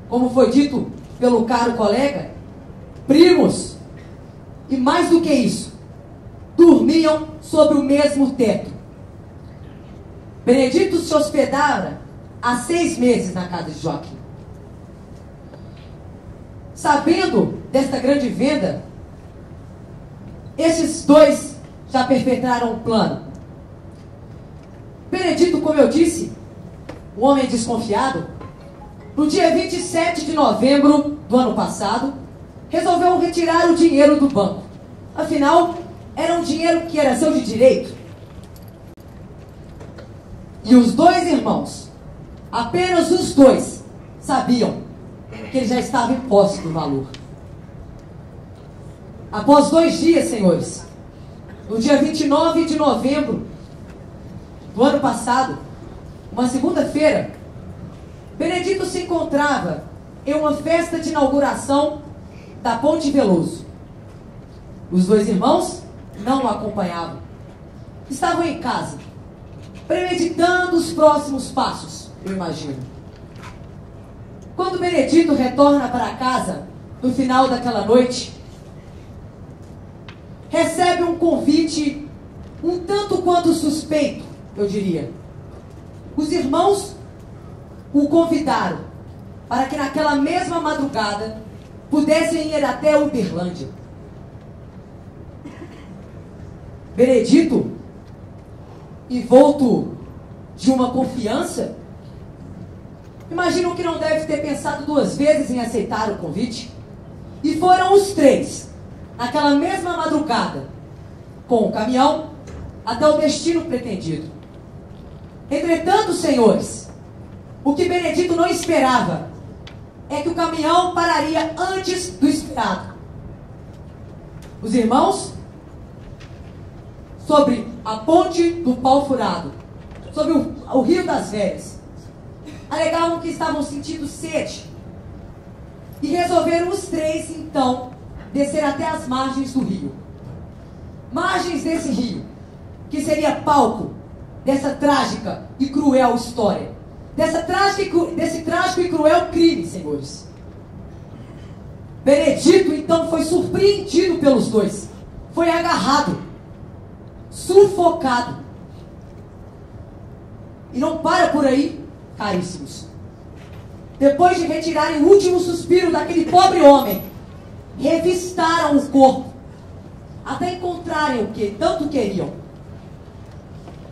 Speaker 7: como foi dito pelo caro colega, primos, e mais do que isso, dormiam sobre o mesmo teto. Benedito se hospedara há 6 meses na casa de Joaquim. Sabendo desta grande venda, esses dois já perpetraram o plano. Benedito, como eu disse, um homem desconfiado, no dia 27 de novembro do ano passado, resolveu retirar o dinheiro do banco. Afinal, era um dinheiro que era seu de direito. E os dois irmãos, apenas os dois, sabiam que ele já estava em posse do valor. Após 2 dias, senhores, no dia 29 de novembro do ano passado, uma segunda-feira, Benedito se encontrava em uma festa de inauguração da Ponte Veloso. Os dois irmãos não o acompanhavam. Estavam em casa, premeditando os próximos passos, eu imagino. Quando Benedito retorna para casa, no final daquela noite, recebe um convite um tanto quanto suspeito, eu diria. Os irmãos o convidaram para que naquela mesma madrugada pudessem ir até Uberlândia. Benedito, envolto de uma confiança, imagino que não deve ter pensado 2 vezes em aceitar o convite. E foram os 3, naquela mesma madrugada, com o caminhão, até o destino pretendido. Entretanto, senhores, o que Benedito não esperava é que o caminhão pararia antes do esperado. Os irmãos, sobre a ponte do Pau Furado, sobre o Rio das Velhas, alegavam que estavam sentindo sede e resolveram os 3, então, descer até as margens do rio. Margens desse rio, que seria palco dessa trágica e cruel história, desse trágico e cruel crime, senhores. Benedito, então, foi surpreendido pelos dois, foi agarrado, sufocado. E não para por aí, caríssimos. Depois de retirarem o último suspiro daquele pobre homem, revistaram o corpo, até encontrarem o que tanto queriam.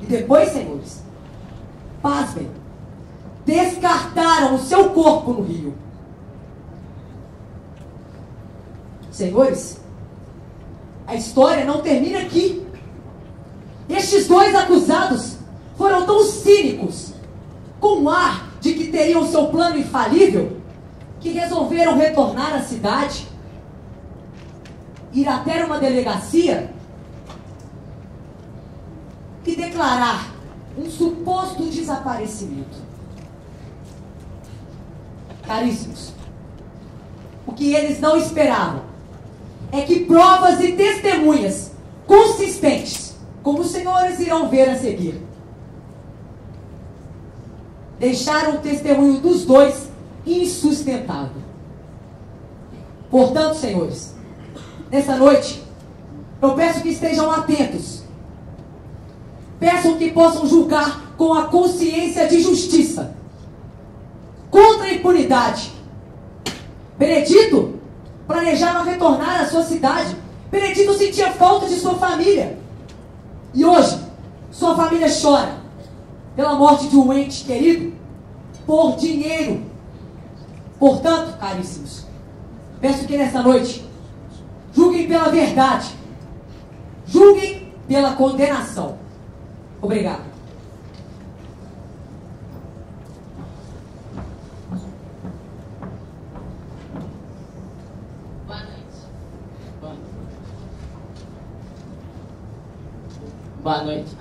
Speaker 7: E depois, senhores, pasmem, descartaram o seu corpo no rio. Senhores, a história não termina aqui. Estes 2 acusados foram tão cínicos, com o ar de que teriam seu plano infalível, que resolveram retornar à cidade, ir até uma delegacia e declarar um suposto desaparecimento. Caríssimos, o que eles não esperavam é que provas e testemunhas consistentes, como os senhores irão ver a seguir, deixaram o testemunho dos 2 insustentável. Portanto, senhores, nessa noite, eu peço que estejam atentos. Peço que possam julgar com a consciência de justiça, contra a impunidade. Benedito planejava retornar à sua cidade. Benedito sentia falta de sua família. E hoje, sua família chora pela morte de um ente querido por dinheiro. Portanto, caríssimos, peço que nessa noite julguem pela verdade, julguem pela condenação. Obrigado.
Speaker 9: Boa noite. Boa noite.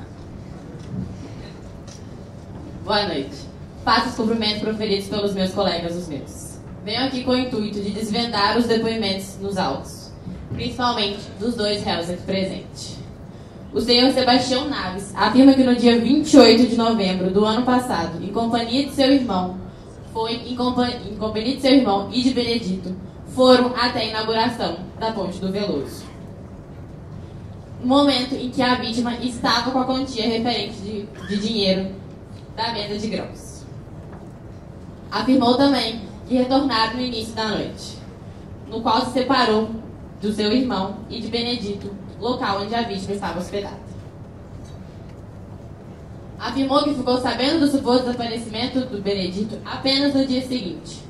Speaker 9: Boa noite. Faço os cumprimentos proferidos pelos meus colegas, os meus. Venho aqui com o intuito de desvendar os depoimentos nos autos, principalmente dos 2 réus aqui presentes. O senhor Sebastião Naves afirma que no dia 28 de novembro do ano passado, em companhia de seu irmão, e de Benedito, foram até a inauguração da Ponte do Veloso. No momento em que a vítima estava com a quantia referente de dinheiro da venda de grãos. Afirmou também que retornaram no início da noite, no qual se separou do seu irmão e de Benedito local onde a vítima estava hospedada. Afirmou que ficou sabendo do suposto desaparecimento do Benedito apenas no dia seguinte,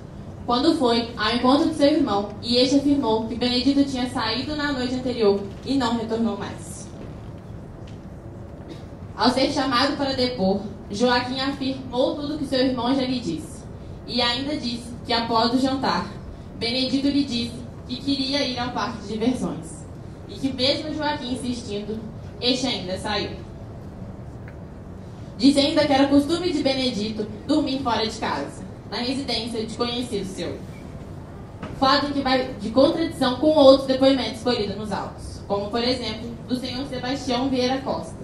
Speaker 9: quando foi ao encontro de seu irmão, e este afirmou que Benedito tinha saído na noite anterior e não retornou mais. Ao ser chamado para depor, Joaquim afirmou tudo o que seu irmão já lhe disse, e ainda disse que após o jantar, Benedito lhe disse que queria ir ao parque de diversões, e que mesmo Joaquim insistindo, este ainda saiu. Disse ainda que era costume de Benedito dormir fora de casa, na residência de conhecido seu. Fato que vai de contradição com outros depoimentos colhidos nos autos, como, por exemplo, do senhor Sebastião Vieira Costa,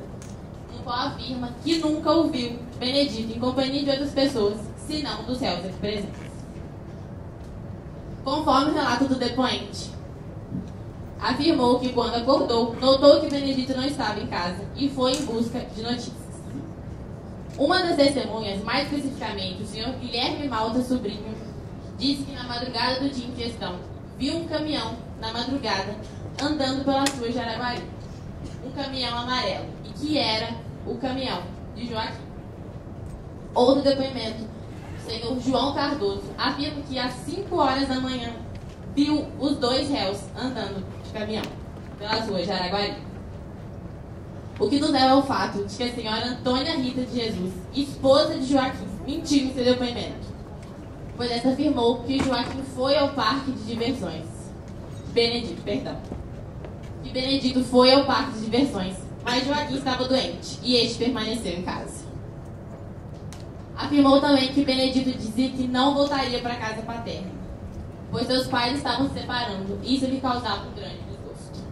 Speaker 9: no qual afirma que nunca ouviu Benedito em companhia de outras pessoas, senão dos réus aqui presentes. Conforme o relato do depoente, afirmou que quando acordou, notou que Benedito não estava em casa e foi em busca de notícias. Uma das testemunhas, mais especificamente o senhor Guilherme Malta Sobrinho, disse que na madrugada do dia em questão, viu um caminhão, na madrugada, andando pelas ruas de Araguari. Um caminhão amarelo, e que era o caminhão de Joaquim. Outro depoimento, o senhor João Cardoso, afirma que às 5 horas da manhã, viu os dois réus andando de caminhão pelas ruas de Araguari. O que nos leva ao fato de que a senhora Antônia Rita de Jesus, esposa de Joaquim, mentiu em seu depoimento, pois essa afirmou que Joaquim foi ao parque de diversões. Que Benedito foi ao parque de diversões, mas Joaquim estava doente e este permaneceu em casa. Afirmou também que Benedito dizia que não voltaria para a casa paterna, pois seus pais estavam se separando e isso lhe causava um grande desgosto.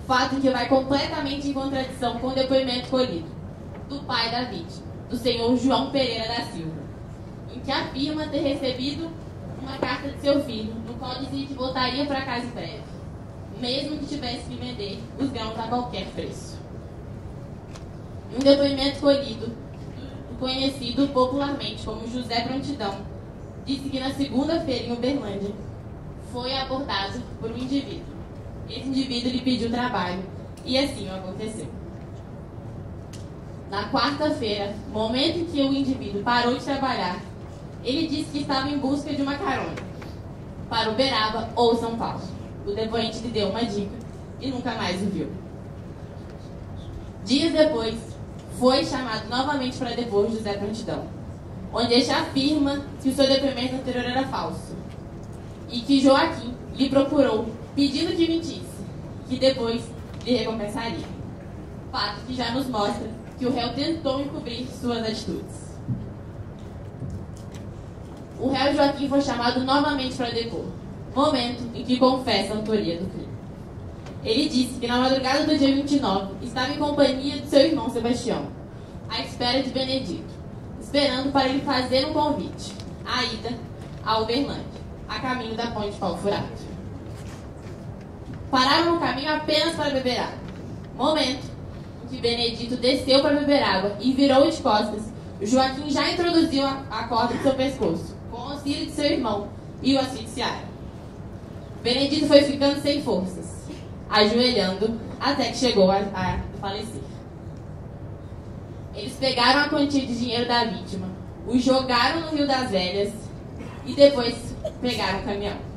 Speaker 9: Fato que vai completamente em contradição com o depoimento colhido do pai da vítima, do senhor João Pereira da Silva, em que afirma ter recebido uma carta de seu filho, no qual dizia que voltaria para casa em breve, mesmo que tivesse que vender os grãos a qualquer preço. Em um depoimento colhido, conhecido popularmente como José Prontidão, disse que na segunda-feira em Uberlândia foi abordado por um indivíduo. Esse indivíduo lhe pediu trabalho e assim o aconteceu. Na quarta-feira, momento em que o indivíduo parou de trabalhar, ele disse que estava em busca de uma carona para Uberaba ou São Paulo. O depoente lhe deu uma dica e nunca mais o viu. Dias depois, foi chamado novamente para depor José Prontidão, onde este afirma que o seu depoimento anterior era falso e que Joaquim lhe procurou pedindo que mentisse, que depois lhe recompensaria. Fato que já nos mostra que o réu tentou encobrir suas atitudes. O réu Joaquim foi chamado novamente para depor, momento em que confessa a autoria do crime. Ele disse que na madrugada do dia 29 estava em companhia de seu irmão Sebastião, à espera de Benedito, esperando para ele fazer um convite, a ida a Uberlândia, a caminho da ponte de Pau Furado. Pararam no caminho apenas para beber água. Momento em que Benedito desceu para beber água e virou de costas, Joaquim já introduziu a corda em seu pescoço, com o auxílio de seu irmão, e o asfixiaram. Benedito foi ficando sem forças, ajoelhando até que chegou a falecer. Eles pegaram a quantia de dinheiro da vítima, o jogaram no Rio das Velhas e depois pegaram o caminhão.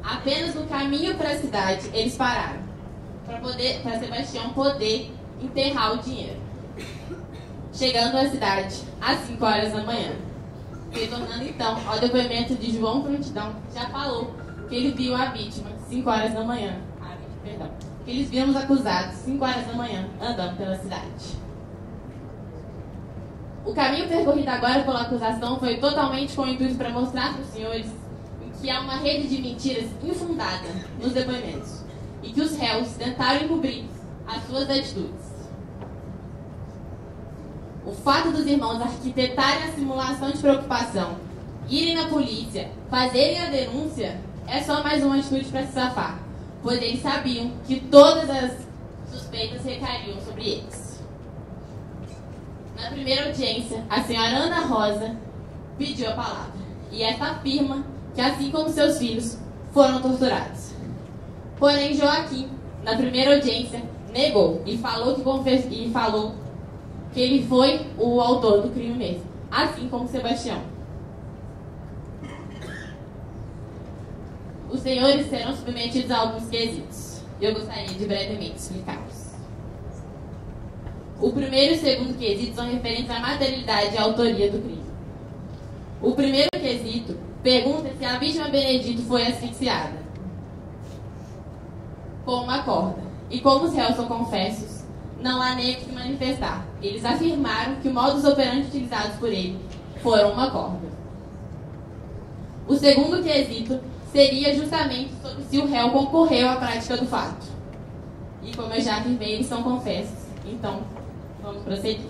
Speaker 9: Apenas no caminho para a cidade, eles pararam, para Sebastião poder enterrar o dinheiro. Chegando à cidade, às 5 horas da manhã. Retornando então ao depoimento de João Prontidão, já falou que ele viu a vítima 5 horas da manhã. Que eles viram os acusados 5 horas da manhã andando pela cidade. O caminho percorrido agora pela acusação foi totalmente com o intuito para mostrar para os senhores que há uma rede de mentiras infundada nos depoimentos e que os réus tentaram encobrir as suas atitudes. O fato dos irmãos arquitetarem a simulação de preocupação, irem na polícia, fazerem a denúncia, é só mais uma atitude para se safar, pois eles sabiam que todas as suspeitas recairiam sobre eles. Na primeira audiência, a senhora Ana Rosa pediu a palavra, e esta afirma que, assim como seus filhos, foram torturados. Porém, Joaquim na primeira audiência, negou e falou que ele foi o autor do crime mesmo, assim como Sebastião. Os senhores serão submetidos a alguns quesitos. Eu gostaria de brevemente explicá-los. O primeiro e o segundo quesito são referentes à materialidade e à autoria do crime. O primeiro quesito pergunta se a vítima Benedito foi asfixiada com uma corda. E como os réus são confessos, não há nem o que manifestar. Eles afirmaram que o modus operandi utilizados por ele foram uma corda. O segundo quesito seria justamente sobre se o réu concorreu à prática do fato. E como eu já afirmei, eles são confessos. Então, vamos prosseguir.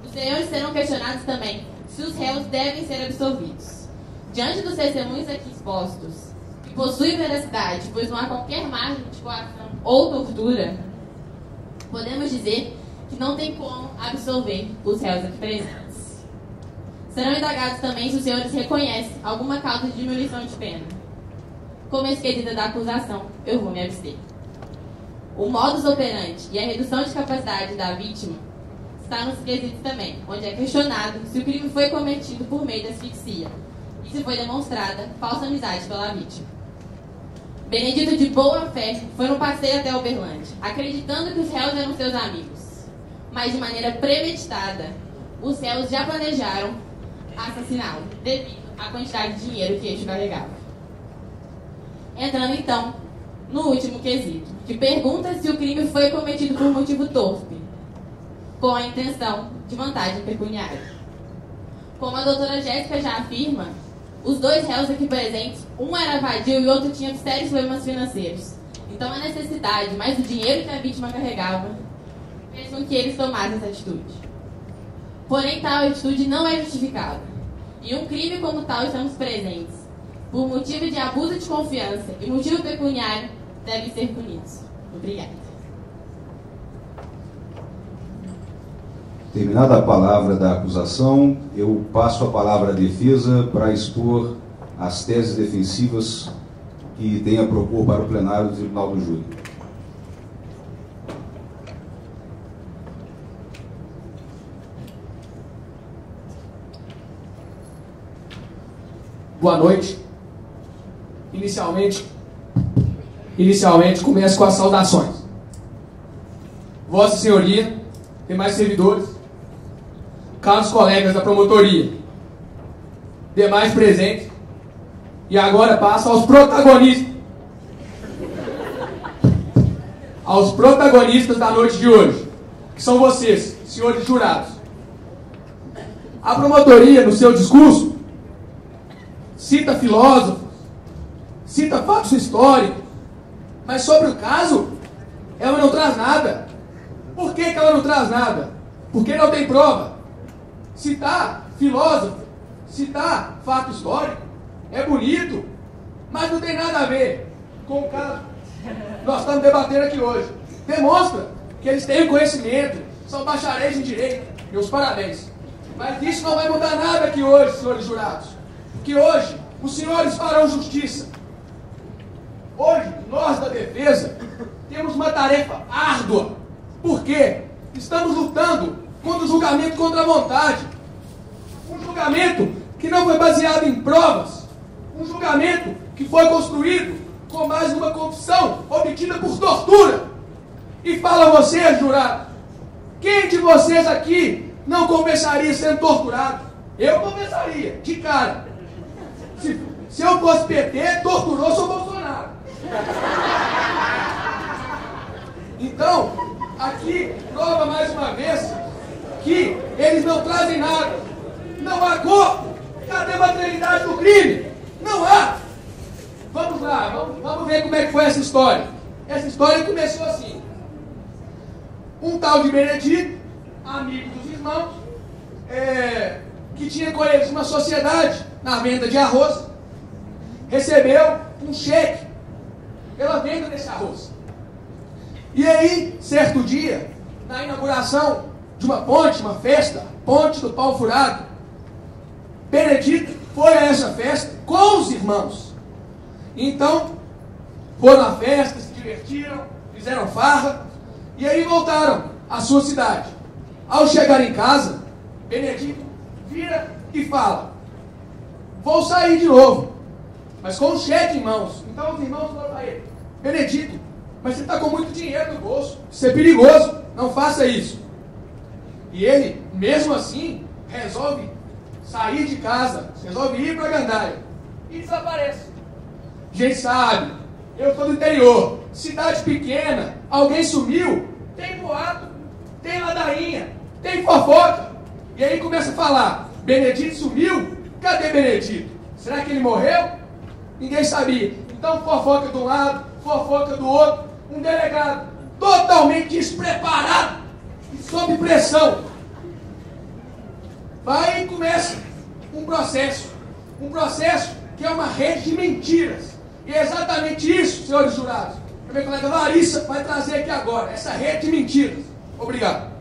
Speaker 9: Os senhores serão questionados também se os réus devem ser absolvidos. Diante dos testemunhos aqui expostos, que possuem veracidade, pois não há qualquer margem de coação ou tortura, podemos dizer que não tem como absolver os réus aqui presentes. Serão indagados também se os senhores reconhecem alguma causa de diminuição de pena. Como esquerda da acusação, eu vou me abster. O modus operandi e a redução de capacidade da vítima está nos quesitos também, onde é questionado se o crime foi cometido por meio da asfixia e se foi demonstrada falsa amizade pela vítima. Benedito, de boa fé, foi num passeio até Uberlândia, acreditando que os réus eram seus amigos. Mas, de maneira premeditada, os réus já planejaram assassiná-lo, devido à quantidade de dinheiro que este carregava. Entrando, então, no último quesito, que pergunta se o crime foi cometido por motivo torpe, com a intenção de vantagem pecuniária. Como a doutora Jéssica já afirma, os dois réus aqui presentes, um era vadio e o outro tinha sérios problemas financeiros. Então a necessidade, mais o dinheiro que a vítima carregava, fez com que eles tomassem essa atitude. Porém, tal atitude não é justificada. E um crime como tal estamos presentes, por motivo de abuso de confiança e motivo pecuniário, devem ser punidos. Obrigada.
Speaker 1: Terminada a palavra da acusação, eu passo a palavra à defesa para expor as teses defensivas que tem a propor para o plenário do Tribunal do Júri.
Speaker 10: Boa noite. Inicialmente começo com as saudações. Vossa Senhoria, demais servidores, caros colegas da promotoria, demais presentes, e agora passo aos protagonistas. Aos protagonistas da noite de hoje, que são vocês, senhores jurados. A promotoria, no seu discurso, cita filósofos, cita fatos históricos, mas sobre o caso, ela não traz nada. Por que ela não traz nada? Porque não tem prova. Citar filósofo, citar fato histórico, é bonito, mas não tem nada a ver com o caso que nós estamos debatendo aqui hoje. Demonstra que eles têm conhecimento, são bacharéis em direito, meus parabéns. Mas isso não vai mudar nada aqui hoje, senhores jurados. Porque hoje os senhores farão justiça. Hoje, nós da defesa temos uma tarefa árdua. Por quê? Estamos lutando contra o julgamento contra a vontade. Um julgamento que não foi baseado em provas. Um julgamento que foi construído com base numa confissão obtida por tortura. E fala você, jurado, quem de vocês aqui não confessaria sendo torturado? Eu confessaria, de cara. Se eu fosse PT, torturou sou Bolsonaro. Então, aqui prova mais uma vez que eles não trazem nada. Não há corpo. Cadê a materialidade do crime? Não há. Vamos lá, vamos ver como é que foi essa história. Essa história começou assim. Um tal de Benedito, amigo dos irmãos, que tinha com eles uma sociedade na venda de arroz, recebeu um cheque pela venda desse arroz. E aí, certo dia, na inauguração de uma ponte, uma festa, Ponte do Pau Furado, Benedito foi a essa festa com os irmãos. Então, foram à festa, se divertiram, fizeram farra, e aí voltaram à sua cidade. Ao chegar em casa, Benedito vira e fala: vou sair de novo, mas com um cheque em mãos. Então os irmãos falam para ele: Benedito, mas você está com muito dinheiro no bolso, isso é perigoso, não faça isso. E ele, mesmo assim, resolve sair de casa, resolve ir para Gandaia e desaparece. Gente sabe, eu estou do interior, cidade pequena, alguém sumiu, tem boato, tem ladainha, tem fofoca. E aí começa a falar: Benedito sumiu? Cadê Benedito? Será que ele morreu? Ninguém sabia. Então fofoca de um lado, fofoca do outro. Um delegado totalmente despreparado e sob pressão vai e começa um processo que é uma rede de mentiras. E é exatamente isso, senhores jurados, que a minha colega Larissa vai trazer aqui agora, essa rede de mentiras. Obrigado.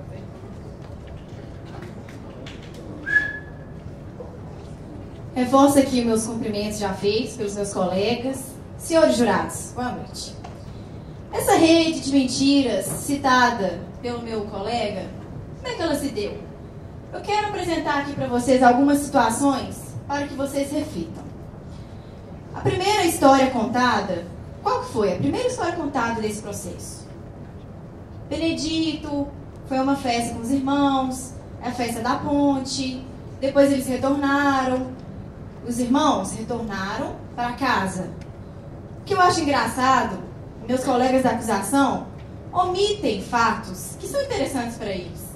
Speaker 11: Reforço aqui meus cumprimentos já feitos pelos meus colegas. Senhores jurados, boa noite. Essa rede de mentiras citada pelo meu colega, como é que ela se deu? Eu quero apresentar aqui para vocês algumas situações para que vocês reflitam. A primeira história contada, qual que foi? A primeira história contada desse processo? Benedito foi a uma festa com os irmãos, a festa da ponte, depois eles retornaram. Os irmãos retornaram para casa. O que eu acho engraçado, meus colegas da acusação omitem fatos que são interessantes para eles.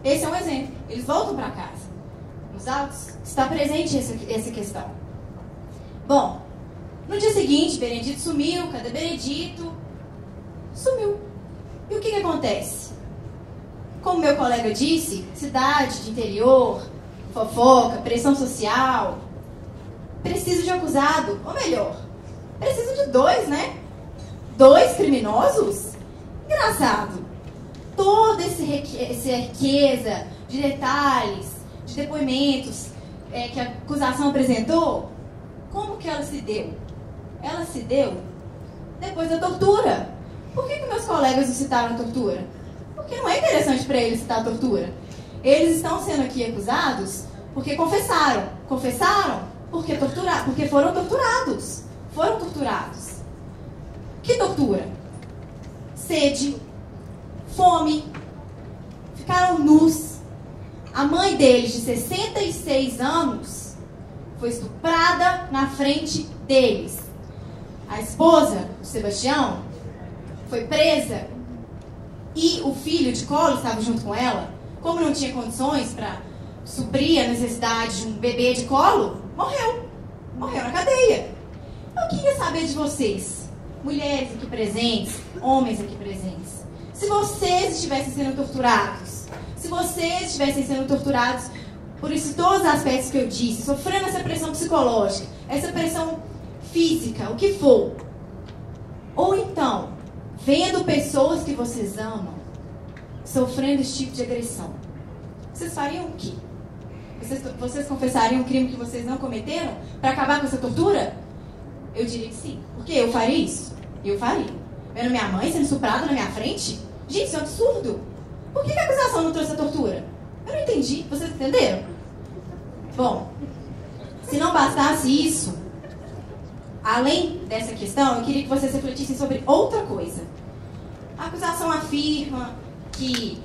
Speaker 11: Esse é um exemplo. Eles voltam para casa. Nos autos está presente essa questão. Bom, no dia seguinte, Benedito sumiu. Cadê Benedito? Sumiu. E o que acontece? Como meu colega disse, cidade de interior, fofoca, pressão social. Preciso de acusado, ou melhor, preciso de dois, né? 2 criminosos? Engraçado. Toda essa riqueza de detalhes, de depoimentos que a acusação apresentou, como que ela se deu? Ela se deu depois da tortura. Por que meus colegas não citaram a tortura? Porque não é interessante para eles citar a tortura. Eles estão sendo aqui acusados porque confessaram. Confessaram porque foram torturados. Foram torturados. Que tortura? Sede, fome, ficaram nus. A mãe deles, de 66 anos, foi estuprada na frente deles. A esposa de Sebastião foi presa e o filho de colo estava junto com ela. Como não tinha condições para suprir a necessidade de um bebê de colo, morreu. Morreu na cadeia. Eu queria saber de vocês, mulheres aqui presentes, homens aqui presentes, se vocês estivessem sendo torturados, por isso todos os aspectos que eu disse, sofrendo essa pressão psicológica, essa pressão física, o que for, ou então, vendo pessoas que vocês amam sofrendo esse tipo de agressão, vocês fariam o quê? Vocês confessariam um crime que vocês não cometeram para acabar com essa tortura? Eu diria que sim. Por quê? Eu faria isso? Eu faria. Vendo minha mãe sendo estuprada na minha frente? Gente, isso é um absurdo. Por que a acusação não trouxe a tortura? Eu não entendi. Vocês entenderam? Bom, se não bastasse isso, além dessa questão, eu queria que vocês refletissem sobre outra coisa. A acusação afirma que,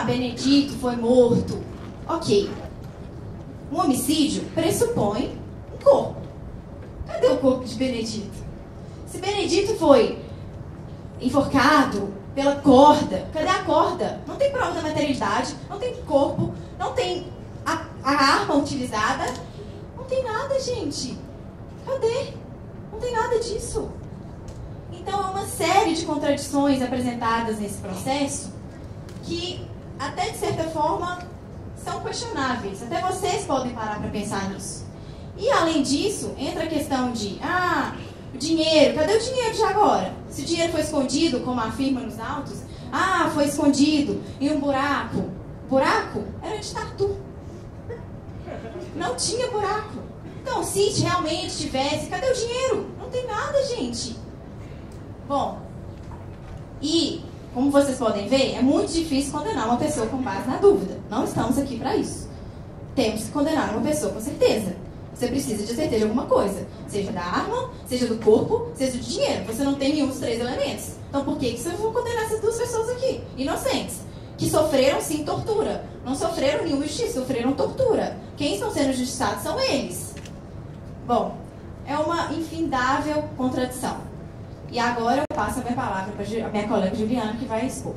Speaker 11: Benedito foi morto. Ok. Um homicídio pressupõe um corpo. Cadê o corpo de Benedito? Se Benedito foi enforcado pela corda, cadê a corda? Não tem prova da materialidade, não tem corpo, não tem a arma utilizada, não tem nada, gente. Cadê? Não tem nada disso. Então, é uma série de contradições apresentadas nesse processo que, até de certa forma, são questionáveis. Até vocês podem parar para pensar nisso. E, além disso, entra a questão de, o dinheiro, cadê o dinheiro de agora? Se o dinheiro foi escondido, como afirma nos autos, foi escondido em um buraco. Buraco era de tatu. Não tinha buraco. Então, se realmente tivesse, cadê o dinheiro? Não tem nada, gente. Bom, E, como vocês podem ver, é muito difícil condenar uma pessoa com base na dúvida. Não estamos aqui para isso. Temos que condenar uma pessoa com certeza. Você precisa de certeza de alguma coisa. Seja da arma, seja do corpo, seja do dinheiro. Você não tem nenhum dos 3 elementos. Então por que você vai condenar essas 2 pessoas aqui? Inocentes. Que sofreram, sim, tortura. Não sofreram nenhuma justiça, sofreram tortura. Quem estão sendo justiçados são eles. Bom, é uma infindável contradição. E agora eu passo a minha palavra para a minha colega Juliana, que vai expor.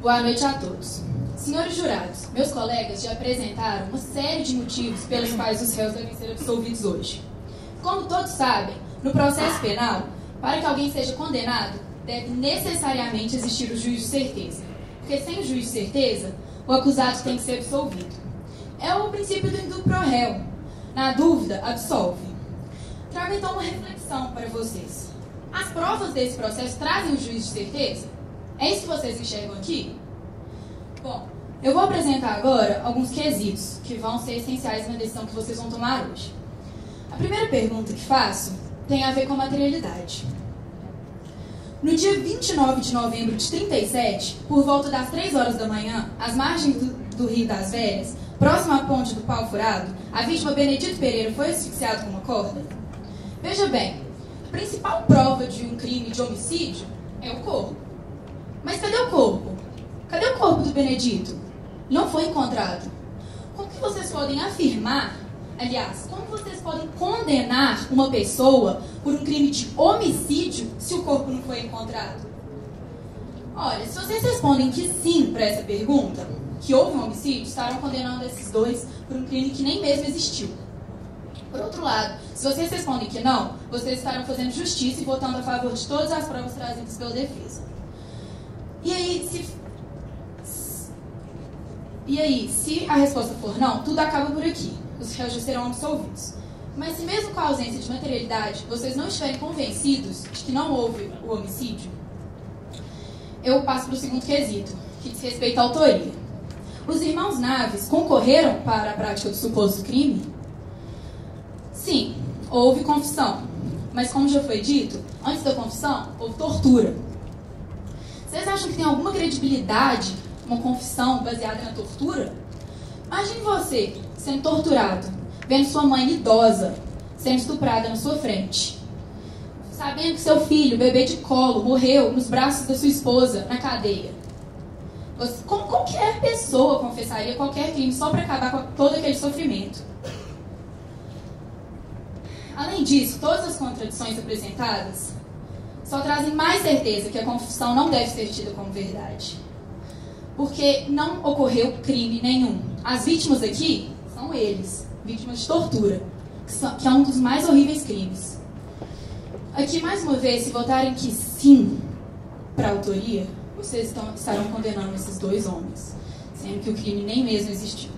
Speaker 12: Boa noite a todos. Senhores jurados, meus colegas já apresentaram uma série de motivos pelos quais os réus devem ser absolvidos hoje. Como todos sabem, no processo penal, para que alguém seja condenado, deve necessariamente existir o juízo de certeza. Porque sem o juízo de certeza, o acusado tem que ser absolvido. É o princípio do indúbio pro réu. Na dúvida, absolve. Trago então uma reflexão para vocês. As provas desse processo trazem o juízo de certeza? É isso que vocês enxergam aqui? Bom, eu vou apresentar agora alguns quesitos que vão ser essenciais na decisão que vocês vão tomar hoje. A primeira pergunta que faço tem a ver com a materialidade. No dia 29 de novembro de 37, por volta das 3 horas da manhã, às margens do Rio das Velhas, próximo à ponte do Pau Furado, a vítima Benedito Pereira foi asfixiada com uma corda? Veja bem, a principal prova de um crime de homicídio é o corpo. Mas cadê o corpo? Cadê o corpo do Benedito? Não foi encontrado. Como que vocês podem afirmar, aliás, como vocês podem condenar uma pessoa por um crime de homicídio se o corpo não foi encontrado? Olha, se vocês respondem que sim para essa pergunta, que houve um homicídio, estarão condenando esses 2 por um crime que nem mesmo existiu. Por outro lado, se vocês respondem que não, vocês estarão fazendo justiça e votando a favor de todas as provas trazidas pela defesa. E aí, se a resposta for não, tudo acaba por aqui. Os réus já serão absolvidos. Mas se mesmo com a ausência de materialidade, vocês não estiverem convencidos de que não houve o homicídio, eu passo para o segundo quesito, que diz respeito à autoria. Os irmãos Naves concorreram para a prática do suposto crime? Sim, houve confissão. Mas como já foi dito, antes da confissão, houve tortura. Vocês acham que tem alguma credibilidade uma confissão baseada na tortura? Imagine você sendo torturado, vendo sua mãe idosa sendo estuprada na sua frente, sabendo que seu filho, bebê de colo, morreu nos braços da sua esposa na cadeia. Como qualquer pessoa confessaria qualquer crime só para acabar com todo aquele sofrimento. Além disso, todas as contradições apresentadas só trazem mais certeza que a confissão não deve ser tida como verdade. Porque não ocorreu crime nenhum. As vítimas aqui são eles, vítimas de tortura, que é um dos mais horríveis crimes. Aqui, mais uma vez, se votarem que sim para a autoria, vocês estarão condenando esses 2 homens, sendo que o crime nem mesmo existiu.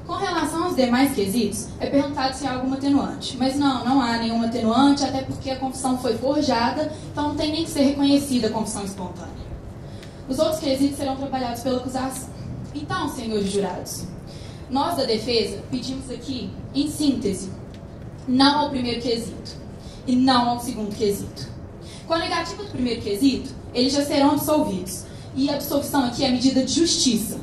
Speaker 12: Com relação aos demais quesitos, é perguntado se há algum atenuante. Mas não há nenhum atenuante, até porque a confissão foi forjada, então não tem nem que ser reconhecida a confissão espontânea. Os outros quesitos serão trabalhados pela acusação. Então, senhores jurados, nós da defesa pedimos aqui, em síntese, não ao primeiro quesito e não ao segundo quesito. Com a negativa do primeiro quesito, eles já serão absolvidos. E a absolvição aqui é a medida de justiça.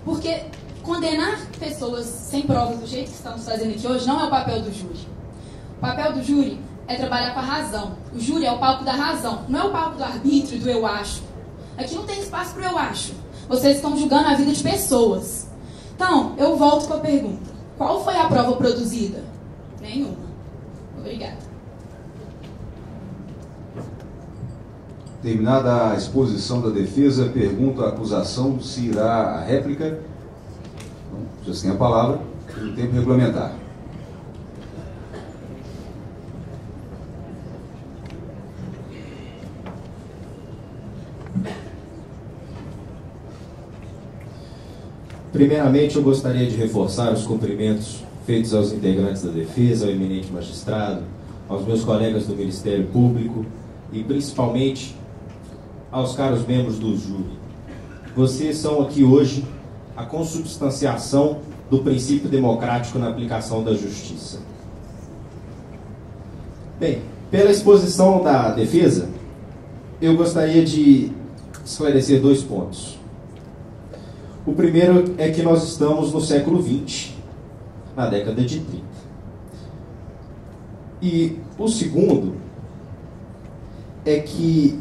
Speaker 12: Porque condenar pessoas sem provas do jeito que estamos fazendo aqui hoje não é o papel do júri. O papel do júri é trabalhar com a razão. O júri é o palco da razão, não é o palco do arbítrio e do eu acho. Aqui não tem espaço para o eu acho. Vocês estão julgando a vida de pessoas. Então, eu volto com a pergunta. Qual foi a prova produzida? Nenhuma. Obrigada.
Speaker 1: Terminada a exposição da defesa, pergunto à acusação se irá a réplica. Vocês têm a palavra, no tempo regulamentar.
Speaker 13: Primeiramente, eu gostaria de reforçar os cumprimentos feitos aos integrantes da defesa, ao eminente magistrado, aos meus colegas do Ministério Público e principalmente aos caros membros do júri. Vocês são aqui hoje a consubstanciação do princípio democrático na aplicação da justiça. Bem, pela exposição da defesa, eu gostaria de esclarecer 2 pontos. O primeiro é que nós estamos no século XX, na década de 30. E o segundo é que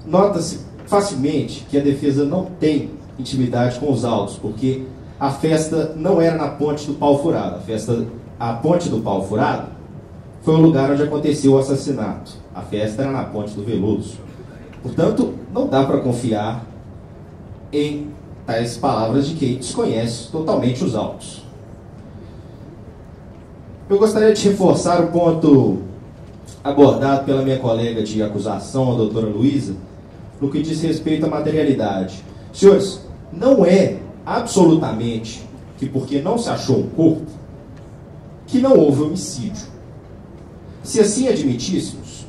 Speaker 13: nota-se facilmente que a defesa não tem intimidade com os autos, porque a festa não era na Ponte do Pau Furado. A Ponte do Pau Furado foi o lugar onde aconteceu o assassinato. A festa era na Ponte do Veloso. Portanto, não dá para confiar em tais palavras de quem desconhece totalmente os autos. Eu gostaria de reforçar o ponto abordado pela minha colega de acusação, a doutora Luísa, no que diz respeito à materialidade. Senhores, não é absolutamente que porque não se achou um corpo, que não houve homicídio. Se assim admitíssemos,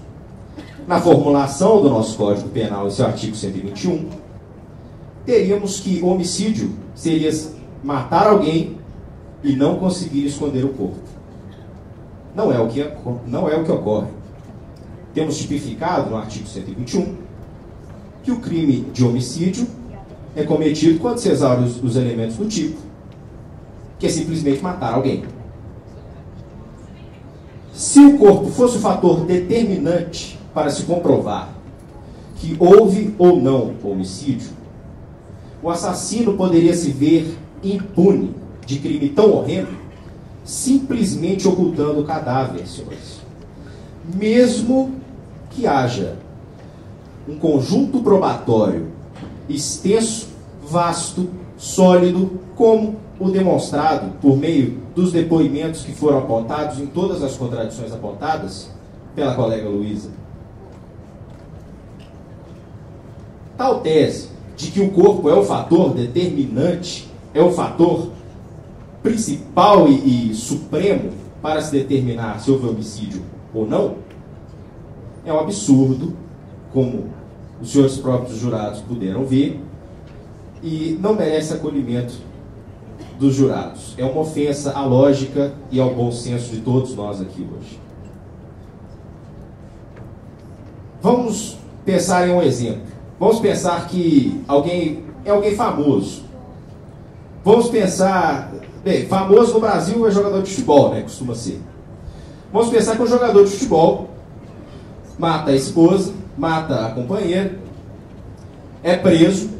Speaker 13: na formulação do nosso Código Penal, esse artigo 121, teríamos que homicídio seria matar alguém e não conseguir esconder o corpo. Não é o que ocorre. Temos tipificado no artigo 121 que o crime de homicídio é cometido quando se exaure os elementos do tipo, que é simplesmente matar alguém. Se o corpo fosse o fator determinante para se comprovar que houve ou não homicídio, o assassino poderia se ver impune de crime tão horrendo, simplesmente ocultando o cadáver, senhores. Mesmo que haja um conjunto probatório extenso, vasto, sólido, como o demonstrado por meio dos depoimentos que foram apontados em todas as contradições apontadas pela colega Luísa. Tal tese de que o corpo é o fator determinante, é o fator principal e supremo para se determinar se houve homicídio ou não, é um absurdo, como os senhores próprios jurados puderam ver, e não merece acolhimento dos jurados. É uma ofensa à lógica e ao bom senso de todos nós aqui hoje. Vamos pensar em um exemplo. Vamos pensar que alguém é alguém famoso. Vamos pensar... Bem, famoso no Brasil é jogador de futebol, né? Costuma ser. Vamos pensar que um jogador de futebol mata a esposa, mata a companheira, é preso.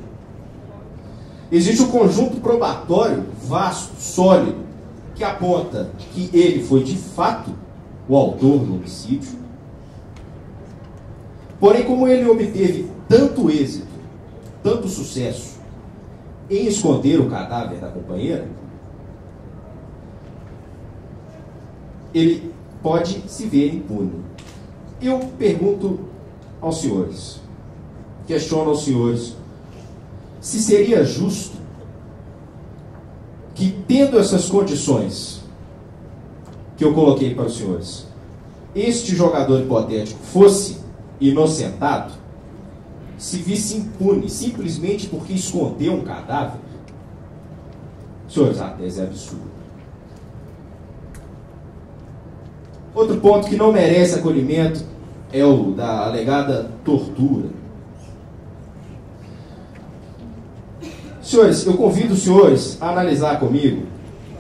Speaker 13: Existe um conjunto probatório vasto, sólido, que aponta que ele foi de fato o autor do homicídio. Porém, como ele obteve tanto êxito, tanto sucesso em esconder o cadáver da companheira, ele pode se ver impune. Eu pergunto aos senhores, questiono aos senhores, se seria justo que, tendo essas condições que eu coloquei para os senhores, este jogador hipotético fosse inocentado, se visse impune simplesmente porque escondeu um cadáver. Senhores, a tese é absurda. Outro ponto que não merece acolhimento é o da alegada tortura. Senhores, eu convido os senhores a analisar comigo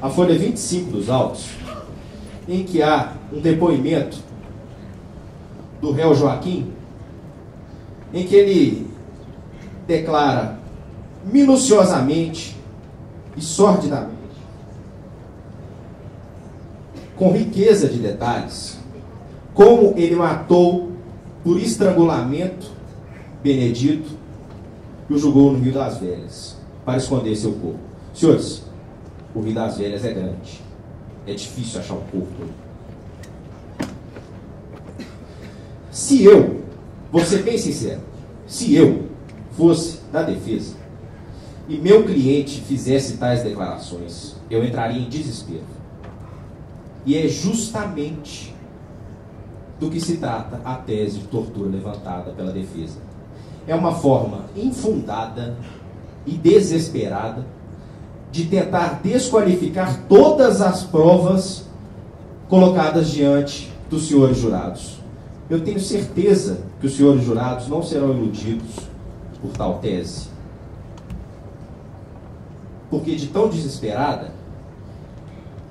Speaker 13: a folha 25 dos autos, em que há um depoimento do réu Joaquim, em que ele declara minuciosamente e sordidamente, com riqueza de detalhes, como ele matou por estrangulamento Benedito e o jogou no Rio das Velhas, para esconder seu corpo. Senhores, o Rio das Velhas é grande. É difícil achar um corpo. Se eu, vou ser bem sincero, se eu fosse da defesa e meu cliente fizesse tais declarações, eu entraria em desespero. E é justamente do que se trata a tese de tortura levantada pela defesa. É uma forma infundada e desesperada de tentar desqualificar todas as provas colocadas diante dos senhores jurados. Eu tenho certeza que os senhores jurados não serão iludidos por tal tese. Porque de tão desesperada,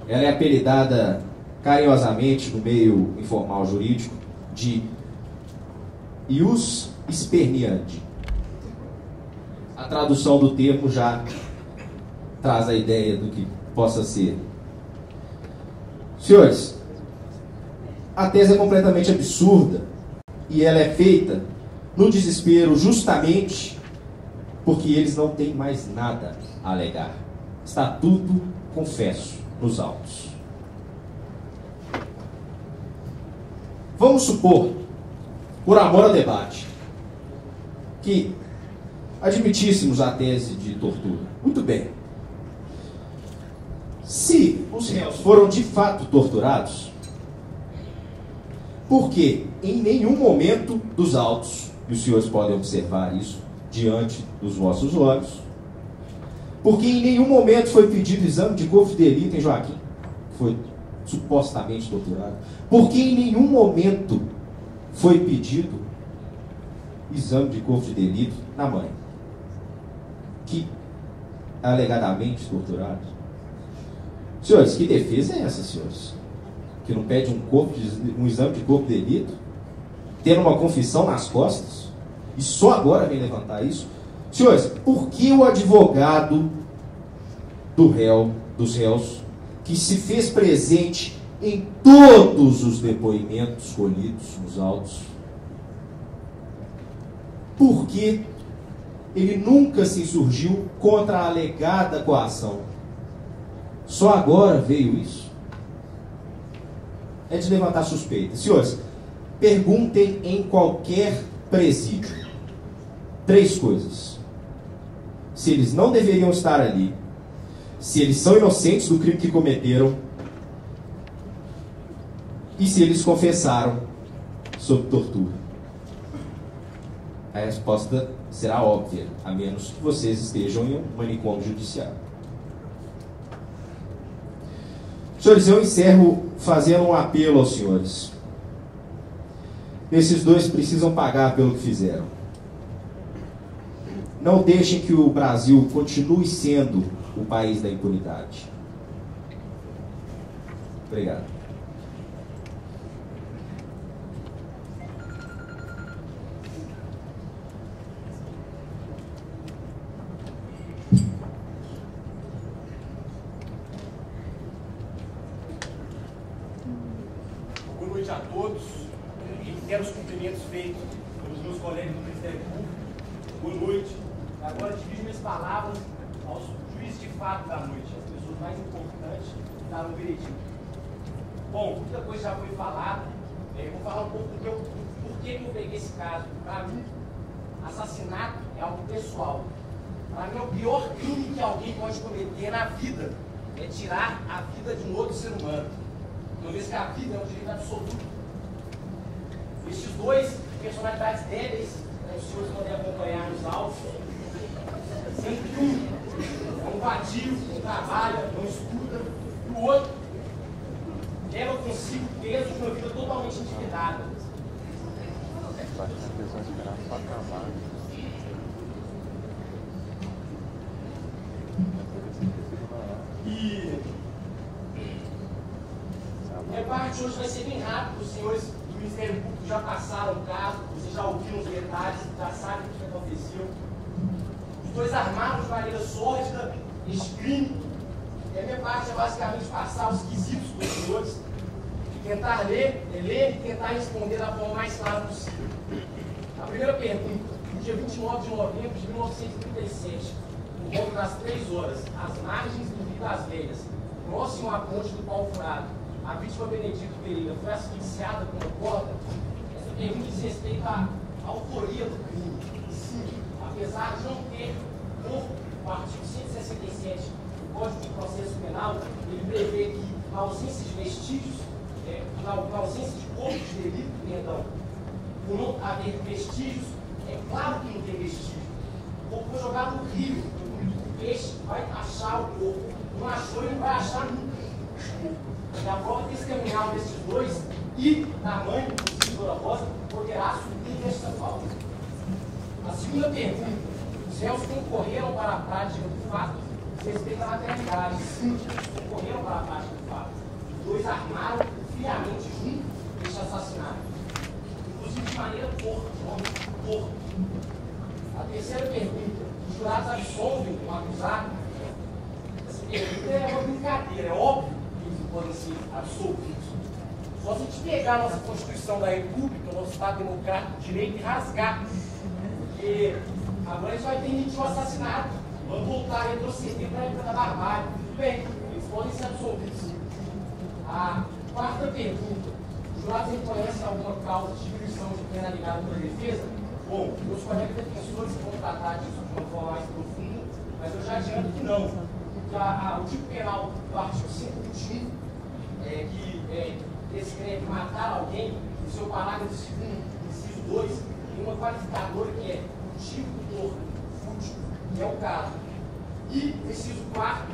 Speaker 13: ela é apelidada carinhosamente no meio informal jurídico de ius esperniandi. A tradução do termo já traz a ideia do que possa ser. Senhores, a tese é completamente absurda e ela é feita no desespero justamente porque eles não têm mais nada a alegar. Está tudo confesso nos autos. Vamos supor, por amor ao debate, que admitíssemos a tese de tortura. Muito bem. Se os réus foram de fato torturados, porque em nenhum momento dos autos, e os senhores podem observar isso diante dos vossos olhos, porque em nenhum momento foi pedido exame de corpo de delito em Joaquim, que foi supostamente torturado, porque em nenhum momento foi pedido exame de corpo de delito na mãe, que alegadamente torturado. Senhores, que defesa é essa, senhores? Que não pede um exame de corpo de delito, tendo uma confissão nas costas, e só agora vem levantar isso? Senhores, por que o advogado do réu, dos réus, que se fez presente em todos os depoimentos colhidos nos autos, por que ele nunca se insurgiu contra a alegada coação? Só agora veio isso? É de levantar suspeita. Senhores, perguntem em qualquer presídio 3 coisas: se eles não deveriam estar ali, se eles são inocentes do crime que cometeram e se eles confessaram sob tortura. A resposta será óbvia, a menos que vocês estejam em um manicômio judiciário. Senhores, eu encerro fazendo um apelo aos senhores. Esses 2 precisam pagar pelo que fizeram. Não deixem que o Brasil continue sendo o país da impunidade. Obrigado.
Speaker 14: Boa noite a todos. Quero os cumprimentos feitos pelos meus colegas do Ministério Público. Boa noite. Agora dirijo minhas palavras aos juízes de fato da noite, as pessoas mais importantes que darão o veredito. Bom, muita coisa já foi falada. Eu vou falar um pouco do por que eu peguei esse caso. Para mim, assassinato é algo pessoal. Para mim, é o pior crime que alguém pode cometer na vida é tirar a vida de um outro ser humano. Uma vez que a vida é um direito absoluto. Estes 2 personalidades débeis, os senhores podem acompanhar nos autos, sempre que um é um vadio, não trabalha, não estuda, e o outro leva consigo o peso de uma vida totalmente endividada. E minha parte hoje vai ser bem rápido. Os senhores do Ministério Público já passaram o caso, vocês já ouviram os detalhes, já sabem o que aconteceu. Os 2 armaram de maneira sórdida este crime. E a minha parte é basicamente passar os quesitos dos senhores, tentar ler e tentar responder da forma mais clara possível. A primeira pergunta: no dia 29 de novembro de 1937, por volta das 3 horas, às margens do Rio das Velhas, próximo à ponte do Pau Furado, a vítima Benedito Pereira foi asfixiada com uma corda? Essa pergunta diz respeito à autoria do crime. Sim, apesar de não ter o artigo 167 do Código de Processo Penal, ele prevê que, na ausência de vestígios, na ausência de corpo de delito, perdão, por não haver vestígios, é claro que não tem vestígio. O corpo foi jogado no rio, o peixe vai achar o corpo. e a prova testemunhal desses dois e da mãe, doutora Rosa, poderá suprir esta falta. A segunda pergunta: os réus concorreram para a prática do fato respeito à materialidade? Sim, concorreram para a prática do fato. Os dois armaram friamente junto este assassinato, inclusive de maneira torta. A terceira pergunta: os jurados absolvem o acusado? Essa pergunta é uma brincadeira, é óbvio que eles podem ser absolvidos. Só se a gente pegar a nossa Constituição da República, o nosso Estado Democrático de Direito, e rasgar. Porque agora eles vão permitir o assassinato. Vamos voltar a retroceder para a época da barbárie. Tudo bem, eles podem ser absolvidos. A quarta pergunta: os jurados reconhecem alguma causa de diminuição de pena ligada pela defesa? Bom, meus colegas defensores vão tratar disso de uma forma mais profunda, mas eu já adianto que não. O tipo penal do artigo 121, que descreve matar alguém, no seu parágrafo 2º, inciso 2, tem uma qualificadora que é tipo torto, fútil, que é o caso. E o inciso 4,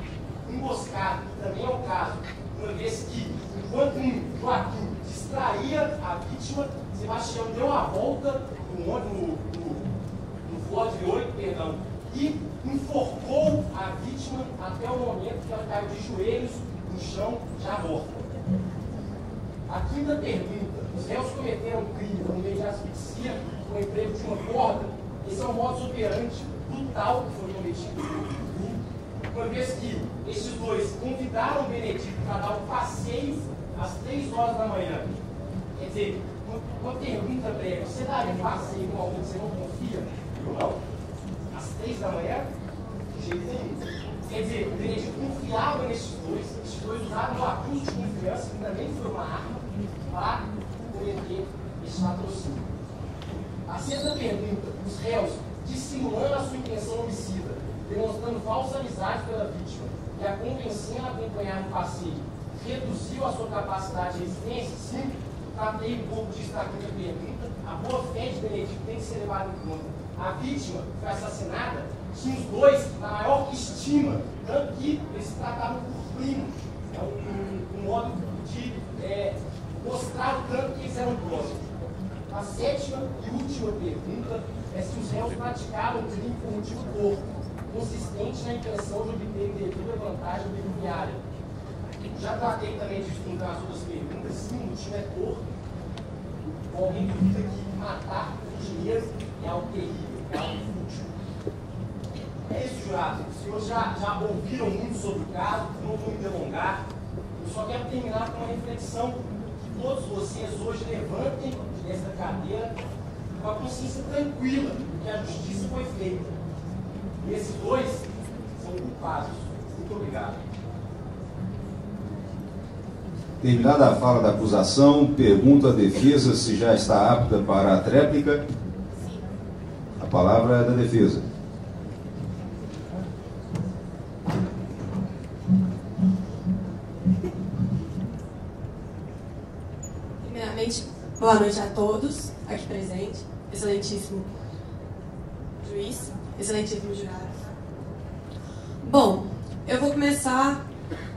Speaker 14: emboscado, que também é o caso, uma vez que, enquanto Joaquim distraía a vítima, Sebastião deu a volta no Flório 8, perdão, e enforcou a vítima até o momento que ela caiu de joelhos no chão, já morta. A quinta pergunta: os réus cometeram um crime por meio de asfixia com o emprego de uma corda? Esse é o modus operandi brutal que foi cometido pelo grupo, uma vez que estes dois convidaram o Benedito para dar um passeio às 3 horas da manhã. Quer dizer, uma pergunta breve: você daria um passeio com alguém que você não confia? Eu não. Às 3 da manhã? De jeito nenhum. Quer dizer, o Benedito confiava nesses dois, esses dois usaram o abuso de confiança, que também foi uma arma, para cometer esse latrocínio. A sexta pergunta: os réus, dissimulando a sua intenção homicida, demonstrando falsa amizade pela vítima e a convencendo a acompanhar no passeio, reduziu a sua capacidade de resistência? Sim. Tratei um pouco disso na quinta pergunta. A boa-fé de Benedito tem que ser levada em conta. A vítima que foi assassinada tinha os dois na maior estima, tanto que eles se tratavam por primos. É um modo de mostrar o tanto que eles eram próximos. A sétima e última pergunta é se os réus praticaram um crime por motivo torto, consistente na intenção de obter devida vantagem pecuniária. Já tratei também disso nas outras perguntas. Sim, o motivo é torto. Alguém duvida que matar por dinheiro é algo terrível, é algo fútil. É isso, jurado. Os senhores já ouviram muito sobre o caso, não vou me delongar. Eu só quero terminar com uma reflexão: que todos vocês hoje levantem desta cadeira com a consciência tranquila que a justiça foi feita. E esses dois são culpados. Muito obrigado.
Speaker 1: Terminada a fala da acusação, pergunto à defesa se já está apta para a tréplica. A palavra é da defesa.
Speaker 15: Primeiramente, boa noite a todos aqui presentes, excelentíssimo juiz, excelentíssimo jurado. Bom, eu vou começar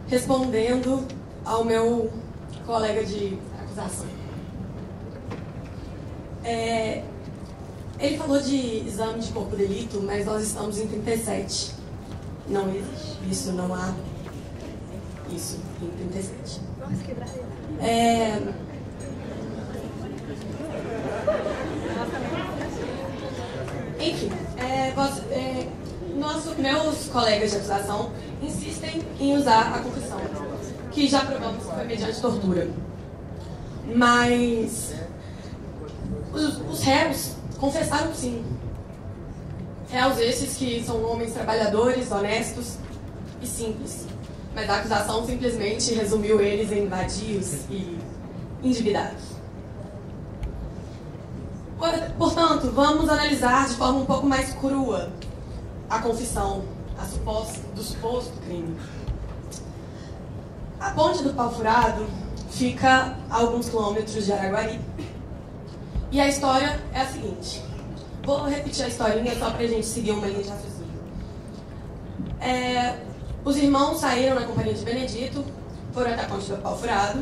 Speaker 15: respondendo ao meu colega de acusação. Ele falou de exame de corpo de delito, mas nós estamos em 37. Não existe. Isso, não há isso em 37. Enfim, meus colegas de acusação insistem em usar a confissão, que já provamos que foi mediante tortura. Mas os réus confessaram sim. Réus esses que são homens trabalhadores, honestos e simples. Mas a acusação simplesmente resumiu eles em vadios e endividados. Portanto, vamos analisar de forma um pouco mais crua a confissão do suposto crime. A Ponte do Pau Furado fica a alguns quilômetros de Araguari. E a história é a seguinte. Vou repetir a historinha só para a gente seguir uma linha de raciocínio. Os irmãos saíram na companhia de Benedito, foram até a ponte do Pau Furado,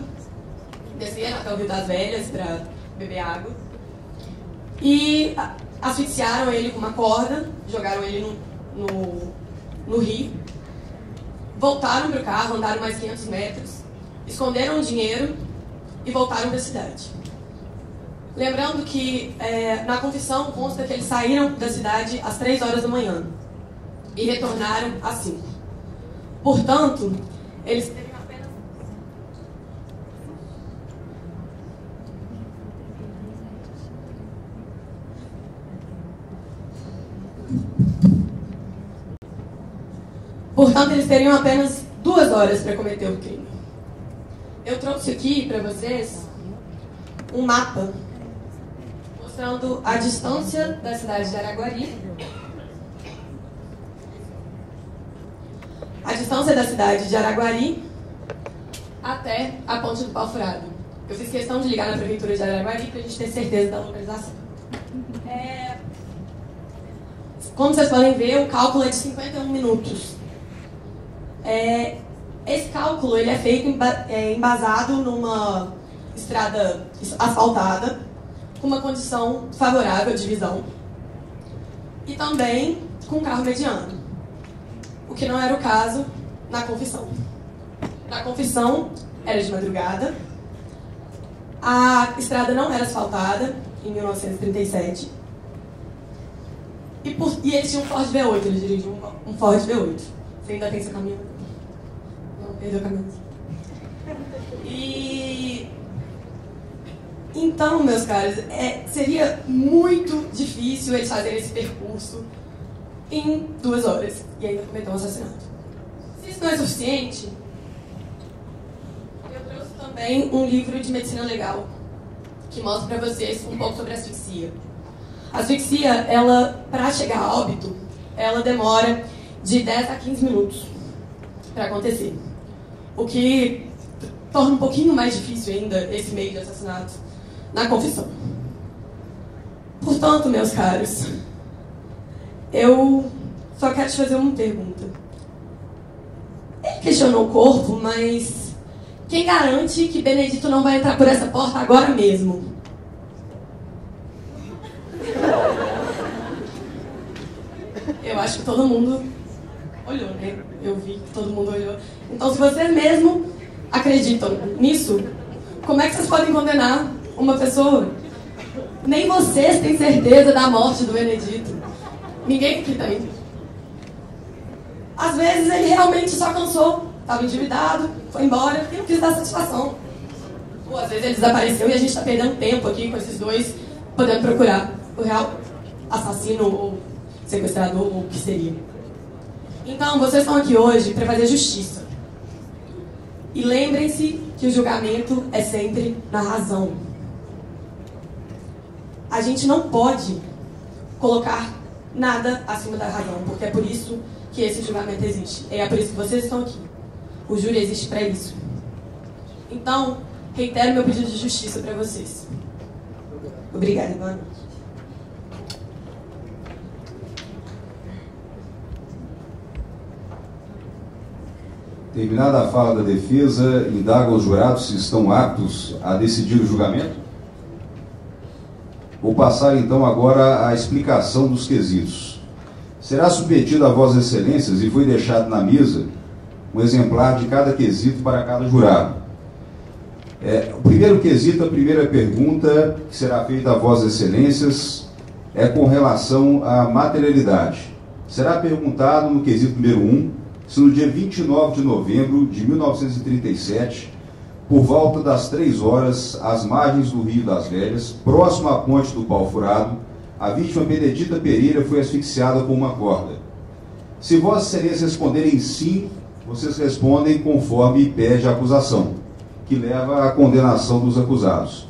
Speaker 15: desceram até o Rio das Velhas para beber água e asfixiaram ele com uma corda, jogaram ele no rio, voltaram para o carro, andaram mais 500 metros, esconderam o dinheiro e voltaram para a cidade. Lembrando que na confissão consta que eles saíram da cidade às 3 horas da manhã e retornaram às 5. Portanto, eles teriam apenas... Portanto, eles teriam apenas 2 horas para cometer o crime. Eu trouxe aqui para vocês um mapa mostrando a distância da cidade de Araguari. A distância da cidade de Araguari até a ponte do Pau Furado. Eu fiz questão de ligar na prefeitura de Araguari para a gente ter certeza da localização. Como vocês podem ver, o cálculo é de 51 minutos. Esse cálculo ele é feito embasado numa estrada asfaltada, com uma condição favorável de visão, e também com carro mediano, o que não era o caso na confissão. Na confissão, era de madrugada, a estrada não era asfaltada, em 1937, e eles tinham um Ford V8, eles dirigiam um Ford V8. Você ainda tem seu caminhão? Não, perdeu o caminhão. Então, meus caros, seria muito difícil eles fazerem esse percurso em 2 horas e ainda cometer um assassinato. Se isso não é suficiente, eu trouxe também um livro de medicina legal que mostra para vocês um pouco sobre a asfixia. A asfixia, ela, para chegar a óbito, ela demora de 10 a 15 minutos para acontecer, o que torna um pouquinho mais difícil ainda esse meio de assassinato na confissão. Portanto, meus caros, eu só quero te fazer uma pergunta. Ele questionou o corpo, mas quem garante que Benedito não vai entrar por essa porta agora mesmo? Eu acho que todo mundo olhou, né? Eu vi que todo mundo olhou. Então, se vocês mesmo acreditam nisso, como é que vocês podem condenar uma pessoa? Nem vocês têm certeza da morte do Benedito. Ninguém aqui tem. Às vezes ele realmente só cansou, estava endividado, foi embora e não quis dar satisfação. Ou às vezes ele desapareceu e a gente está perdendo tempo aqui com esses dois, podendo procurar o real assassino ou sequestrador ou o que seria. Então, vocês estão aqui hoje para fazer justiça. E lembrem-se que o julgamento é sempre na razão. A gente não pode colocar nada acima da razão, porque é por isso que esse julgamento existe. É por isso que vocês estão aqui. O júri existe para isso. Então, reitero meu pedido de justiça para vocês. Obrigada, boa noite.
Speaker 1: Terminada a fala da defesa, indaga os jurados se estão aptos a decidir o julgamento. Vou passar então agora à explicação dos quesitos. Será submetido a Vossas Excelências e foi deixado na mesa um exemplar de cada quesito para cada jurado. O primeiro quesito, a primeira pergunta que será feita a Vossas Excelências é com relação à materialidade. Será perguntado no quesito número 1, se no dia 29 de novembro de 1937, por volta das 3 horas, às margens do Rio das Velhas, próximo à ponte do Pau Furado, a vítima Benedita Pereira foi asfixiada com uma corda. Se Vossas Excelências responderem sim, vocês respondem conforme pede a acusação, que leva à condenação dos acusados.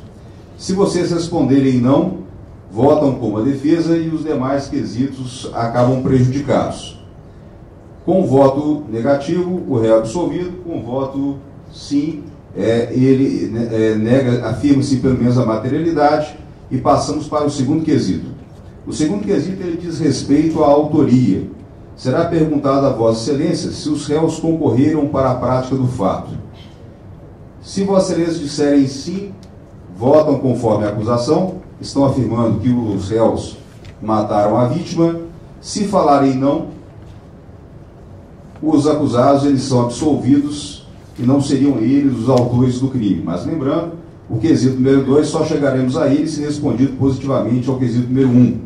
Speaker 1: Se vocês responderem não, votam como a defesa e os demais quesitos acabam prejudicados. Com voto negativo, o réu é absolvido. Com voto sim, ele afirma-se pelo menos a materialidade. E passamos para o segundo quesito. O segundo quesito ele diz respeito à autoria. Será perguntado a Vossas Excelências se os réus concorreram para a prática do fato. Se Vossa Excelência disserem sim, votam conforme a acusação, estão afirmando que os réus mataram a vítima. Se falarem não, os acusados eles são absolvidos e não seriam eles os autores do crime. Mas lembrando, o quesito número 2 só chegaremos a ele se respondido positivamente ao quesito número 1.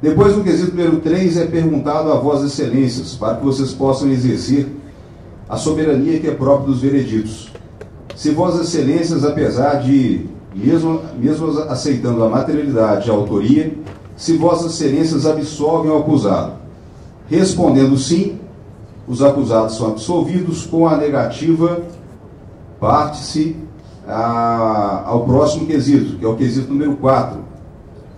Speaker 1: Depois, no quesito número 3, é perguntado a Vossas Excelências, para que vocês possam exercer a soberania que é própria dos vereditos. Se Vossas Excelências, apesar de, mesmo aceitando a materialidade e a autoria, se Vossas Excelências absolvem o acusado. Respondendo sim, os acusados são absolvidos. Com a negativa, parte-se ao próximo quesito, que é o quesito número 4.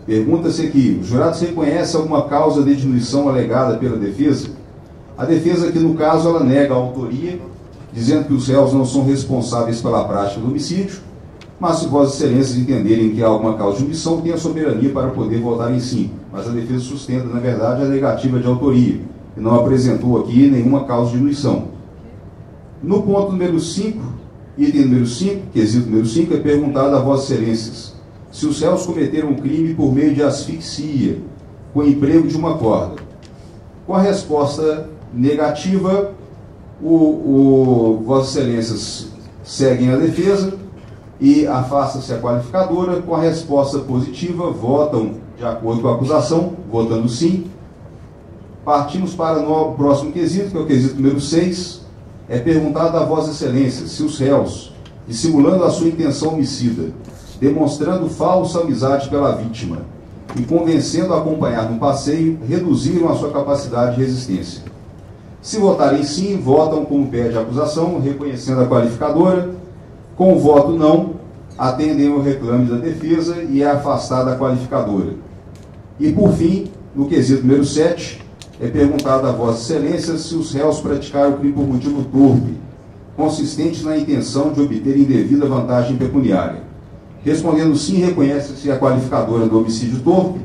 Speaker 1: Pergunta-se aqui: o jurado se reconhece alguma causa de diminuição alegada pela defesa? A defesa aqui, no caso, ela nega a autoria, dizendo que os réus não são responsáveis pela prática do homicídio, mas se Vossas Excelências entenderem que há alguma causa de omissão, tem a soberania para poder votar em sim. Mas a defesa sustenta, na verdade, a negativa de autoria, e não apresentou aqui nenhuma causa de diminuição. No ponto número 5, item número 5, quesito número 5, é perguntado a Vossas Excelências se os réus cometeram um crime por meio de asfixia, com emprego de uma corda. Com a resposta negativa, Vossas Excelências seguem a defesa e afasta-se a qualificadora. Com a resposta positiva, votam de acordo com a acusação, votando sim. Partimos para o próximo quesito, que é o quesito número 6. É perguntado a Vossas Excelências se os réus, dissimulando a sua intenção homicida, demonstrando falsa amizade pela vítima e convencendo a acompanhar no passeio, reduziram a sua capacidade de resistência. Se votarem sim, votam como pede a acusação, reconhecendo a qualificadora. Com o voto não, atendem ao reclame da defesa e é afastada a qualificadora. E por fim, no quesito número 7, é perguntado a Vossas Excelências se os réus praticaram o crime por motivo torpe, consistente na intenção de obter indevida vantagem pecuniária. Respondendo sim, reconhece-se a qualificadora do homicídio torpe.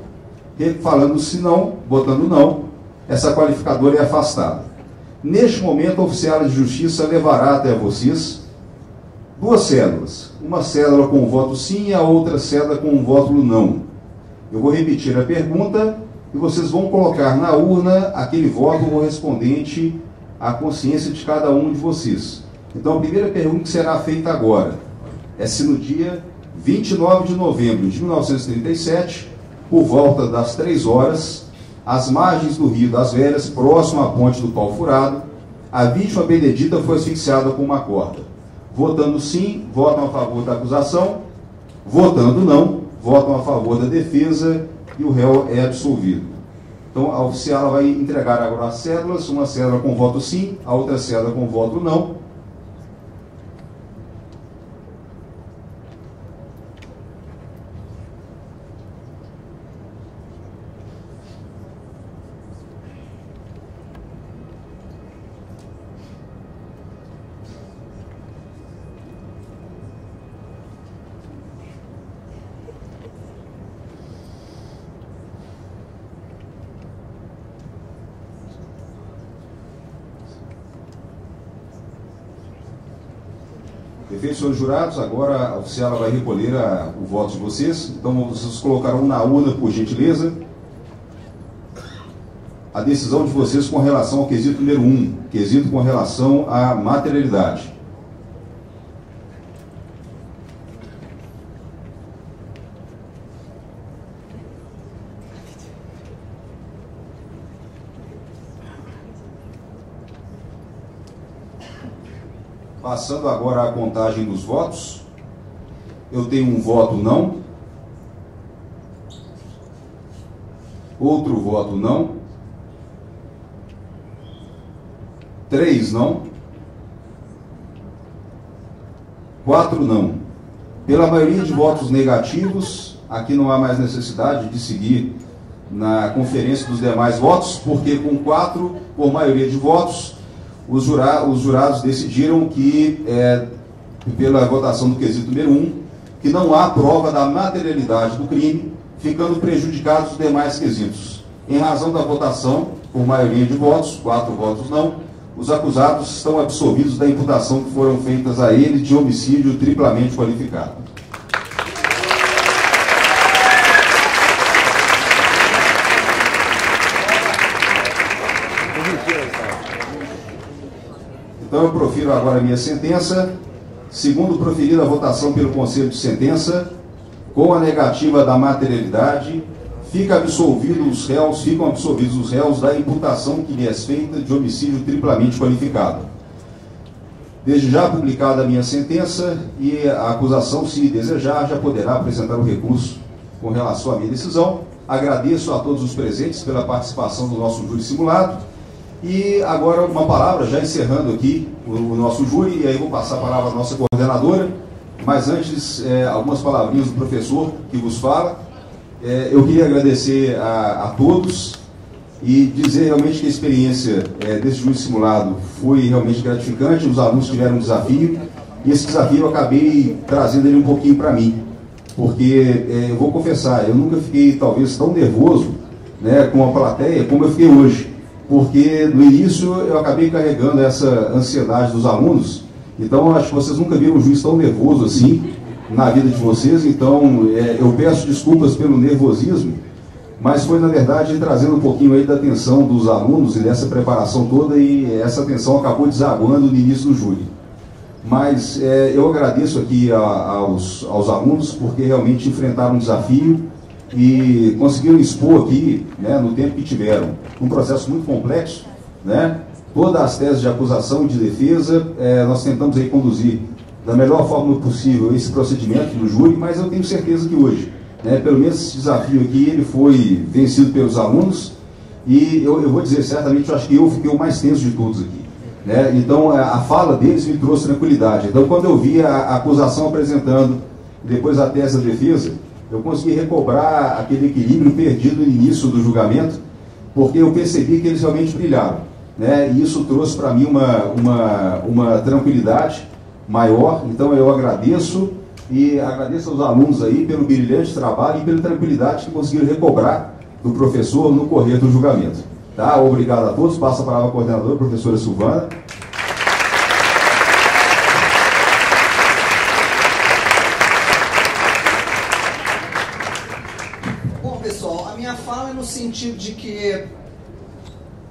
Speaker 1: Falando se não, votando não, essa qualificadora é afastada. Neste momento, a oficial de justiça levará até vocês duas cédulas. Uma cédula com o voto sim e a outra cédula com o voto não. Eu vou repetir a pergunta e vocês vão colocar na urna aquele voto correspondente à consciência de cada um de vocês. Então, a primeira pergunta que será feita agora é se no dia 29 de novembro de 1937, por volta das 3 horas, às margens do Rio das Velhas, próximo à ponte do Pau Furado, a vítima Benedita foi asfixiada com uma corda. Votando sim, votam a favor da acusação. Votando não, votam a favor da defesa e o réu é absolvido. Então, a oficial vai entregar agora as cédulas, uma cédula com voto sim, a outra cédula com voto não. Perfeito, senhores jurados, agora a oficial vai recolher o voto de vocês. Então, vocês colocarão na urna, por gentileza, a decisão de vocês com relação ao quesito número 1, quesito com relação à materialidade. Passando agora à contagem dos votos, eu tenho um voto não, outro voto não, 3 não, 4 não. Pela maioria de votos negativos, aqui não há mais necessidade de seguir na conferência dos demais votos, porque com 4, por maioria de votos, os jurados decidiram que, pela votação do quesito número 1, que não há prova da materialidade do crime, ficando prejudicados os demais quesitos. Em razão da votação, por maioria de votos, 4 votos não, os acusados estão absolvidos da imputação que foram feitas a ele de homicídio triplamente qualificado. Então eu profiro agora a minha sentença. Segundo proferida a votação pelo Conselho de Sentença, com a negativa da materialidade, ficam absolvidos os réus da imputação que lhes é feita de homicídio triplamente qualificado. Desde já publicada a minha sentença, e a acusação, se desejar, já poderá apresentar o recurso com relação à minha decisão. Agradeço a todos os presentes pela participação do nosso júri simulado. E agora uma palavra, já encerrando aqui o nosso júri, e aí vou passar a palavra à nossa coordenadora, mas antes, algumas palavrinhas do professor que vos fala. Eu queria agradecer a todos e dizer realmente que a experiência desse júri simulado foi realmente gratificante. Os alunos tiveram um desafio, e esse desafio eu acabei trazendo ele um pouquinho para mim, porque eu vou confessar, eu nunca fiquei talvez tão nervoso, né, com a plateia como eu fiquei hoje. Porque no início eu acabei carregando essa ansiedade dos alunos, então acho que vocês nunca viram um juiz tão nervoso assim na vida de vocês, então eu peço desculpas pelo nervosismo, mas foi na verdade trazendo um pouquinho aí da atenção dos alunos e dessa preparação toda, e essa atenção acabou desaguando no início do júri. Mas eu agradeço aqui aos alunos, porque realmente enfrentaram um desafio e conseguiram expor aqui, né, no tempo que tiveram, um processo muito complexo, né? Todas as teses de acusação e de defesa, nós tentamos aí conduzir da melhor forma possível esse procedimento do júri, mas eu tenho certeza que hoje, né, pelo menos esse desafio aqui, ele foi vencido pelos alunos, e eu vou dizer, certamente, eu acho que eu fiquei o mais tenso de todos aqui, né? Então a fala deles me trouxe tranquilidade. Então quando eu vi a acusação apresentando, depois a tese da defesa, eu consegui recobrar aquele equilíbrio perdido no início do julgamento, porque eu percebi que eles realmente brilharam, né? E isso trouxe para mim uma tranquilidade maior. Então eu agradeço, e agradeço aos alunos aí pelo brilhante trabalho e pela tranquilidade que conseguiram recobrar do professor no correr do julgamento. Tá? Obrigado a todos. Passo a palavra à coordenadora, professora Silvana.
Speaker 16: No sentido de que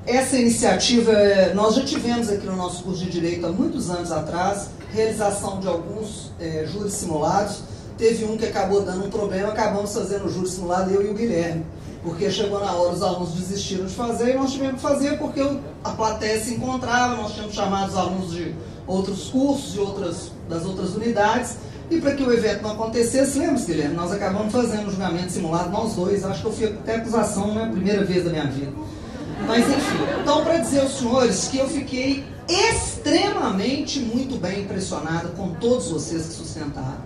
Speaker 16: essa iniciativa, nós já tivemos aqui no nosso curso de Direito há muitos anos atrás, realização de alguns júris simulados. Teve um que acabou dando um problema, acabamos fazendo o júri simulado, eu e o Guilherme, porque chegou na hora, os alunos desistiram de fazer, e nós tivemos que fazer porque a plateia se encontrava, nós tínhamos chamado os alunos de outros cursos, das outras unidades. E para que o evento não acontecesse, lembra, Guilherme? Nós acabamos fazendo um julgamento simulado, nós dois. Acho que eu fui até acusação, não é a primeira vez da minha vida. Mas enfim, então para dizer aos senhores que eu fiquei extremamente muito bem impressionado com todos vocês que sustentaram.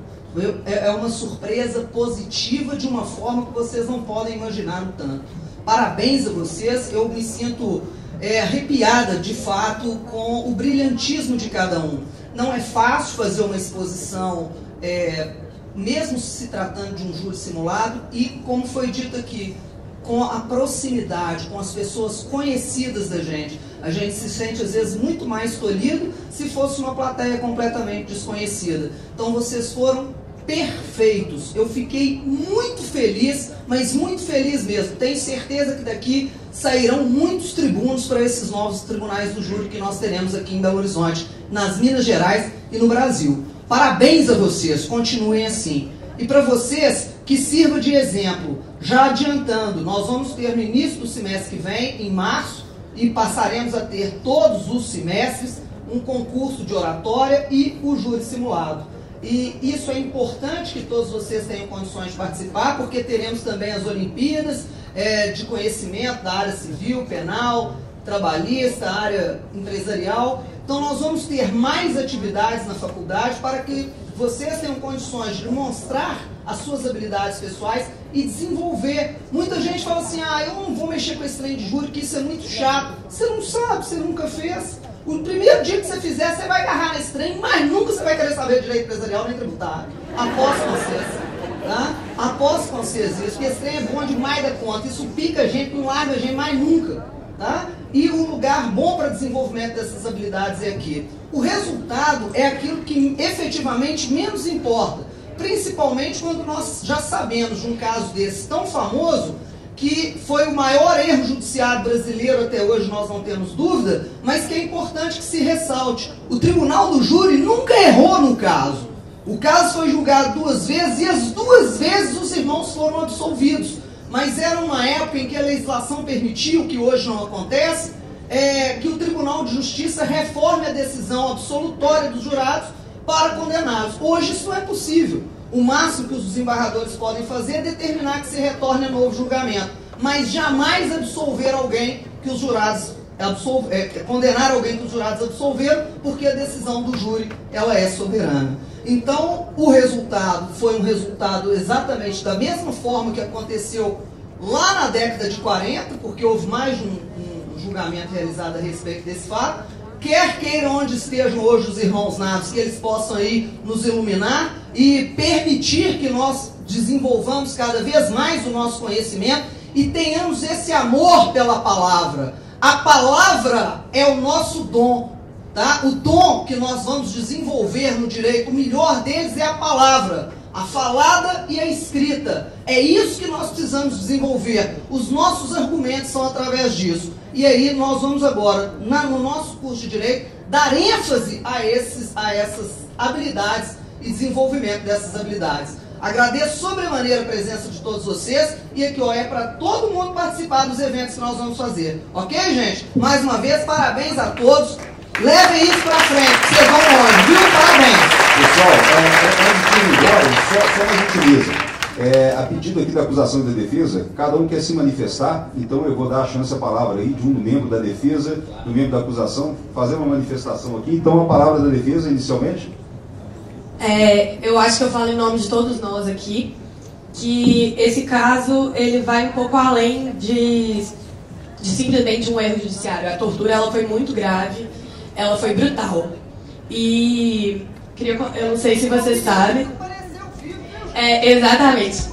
Speaker 16: É uma surpresa positiva de uma forma que vocês não podem imaginar o tanto. Parabéns a vocês, eu me sinto arrepiada de fato com o brilhantismo de cada um. Não é fácil fazer uma exposição, mesmo se tratando de um júri simulado, e, como foi dito aqui, com a proximidade, com as pessoas conhecidas da gente. A gente se sente, às vezes, muito mais tolhido se fosse uma plateia completamente desconhecida. Então, vocês foram perfeitos. Eu fiquei muito feliz, mas muito feliz mesmo. Tenho certeza que daqui sairão muitos tribunos para esses novos tribunais do júri que nós teremos aqui em Belo Horizonte, nas Minas Gerais e no Brasil. Parabéns a vocês, continuem assim. E para vocês, que sirva de exemplo. Já adiantando, nós vamos ter no início do semestre que vem, em março, e passaremos a ter todos os semestres um concurso de oratória e o júri simulado. E isso é importante que todos vocês tenham condições de participar, porque teremos também as Olimpíadas de conhecimento da área civil, penal, trabalhista, área empresarial. Então nós vamos ter mais atividades na faculdade para que vocês tenham condições de demonstrar as suas habilidades pessoais e desenvolver. Muita gente fala assim, eu não vou mexer com esse trem de júri, que isso é muito chato. Você não sabe, você nunca fez. O primeiro dia que você fizer, você vai agarrar nesse trem, mas nunca você vai querer saber de direito empresarial nem tributário. Aposto com vocês. Tá? Aposto com vocês isso, porque esse trem é bom demais da conta. Isso pica a gente, não larga a gente mais nunca. Tá? e o lugar bom para desenvolvimento dessas habilidades é aqui. O resultado é aquilo que efetivamente menos importa, principalmente quando nós já sabemos de um caso desse tão famoso, que foi o maior erro judiciário brasileiro até hoje, nós não temos dúvida, mas que é importante que se ressalte. O tribunal do júri nunca errou no caso. O caso foi julgado 2 vezes e as 2 vezes os irmãos foram absolvidos. Mas era uma época em que a legislação permitia, o que hoje não acontece, que o Tribunal de Justiça reforme a decisão absolutória dos jurados para condená-los. Hoje isso não é possível. O máximo que os desembargadores podem fazer é determinar que se retorne a novo julgamento, mas jamais absolver alguém que os jurados condenar alguém que os jurados absolveram, porque a decisão do júri ela é soberana. Então, o resultado foi um resultado exatamente da mesma forma que aconteceu lá na década de 40, porque houve mais de um julgamento realizado a respeito desse fato. Quer queiram onde estejam hoje os irmãos Naves, que eles possam aí nos iluminar e permitir que nós desenvolvamos cada vez mais o nosso conhecimento e tenhamos esse amor pela palavra. A palavra é o nosso dom. Tá? O dom que nós vamos desenvolver no direito, o melhor deles é a palavra, a falada e a escrita. É isso que nós precisamos desenvolver. Os nossos argumentos são através disso. E aí nós vamos agora, no nosso curso de direito, dar ênfase a essas habilidades e desenvolvimento dessas habilidades. Agradeço sobremaneira a presença de todos vocês e aqui ó, é para todo mundo participar dos eventos que nós vamos fazer. Ok, gente? Mais uma vez, parabéns a todos. Levem isso pra frente, que vocês vão longe, viu? Parabéns!
Speaker 1: Pessoal, antes de ir embora, só uma gentileza. A pedido aqui da acusação e da defesa, cada um quer se manifestar, então eu vou dar a chance, a palavra aí de um membro da defesa, do membro da acusação, fazer uma manifestação aqui. Então, a palavra da defesa, inicialmente.
Speaker 15: Eu acho que eu falo em nome de todos nós aqui, que esse caso, ele vai um pouco além de simplesmente um erro judiciário. A tortura, ela foi muito grave. Ela foi brutal. E eu não sei se você sabe. Exatamente.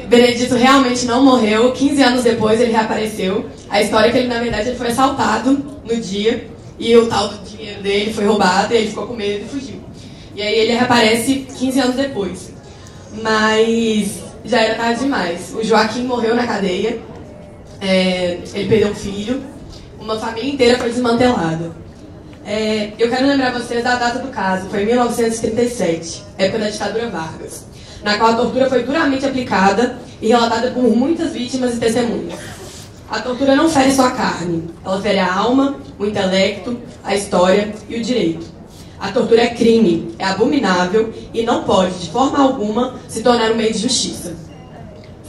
Speaker 15: Benedito realmente não morreu. 15 anos depois ele reapareceu. A história é que ele, na verdade, ele foi assaltado no dia. E o tal do dinheiro dele foi roubado. E ele ficou com medo e fugiu. E aí ele reaparece 15 anos depois. Mas já era tarde demais. O Joaquim morreu na cadeia. Ele perdeu um filho. Uma família inteira foi desmantelada. Eu quero lembrar vocês da data do caso. Foi em 1937, época da ditadura Vargas, na qual a tortura foi duramente aplicada e relatada por muitas vítimas e testemunhas. A tortura não fere só a carne, ela fere a alma, o intelecto, a história e o direito. A tortura é crime, é abominável e não pode, de forma alguma, se tornar um meio de justiça.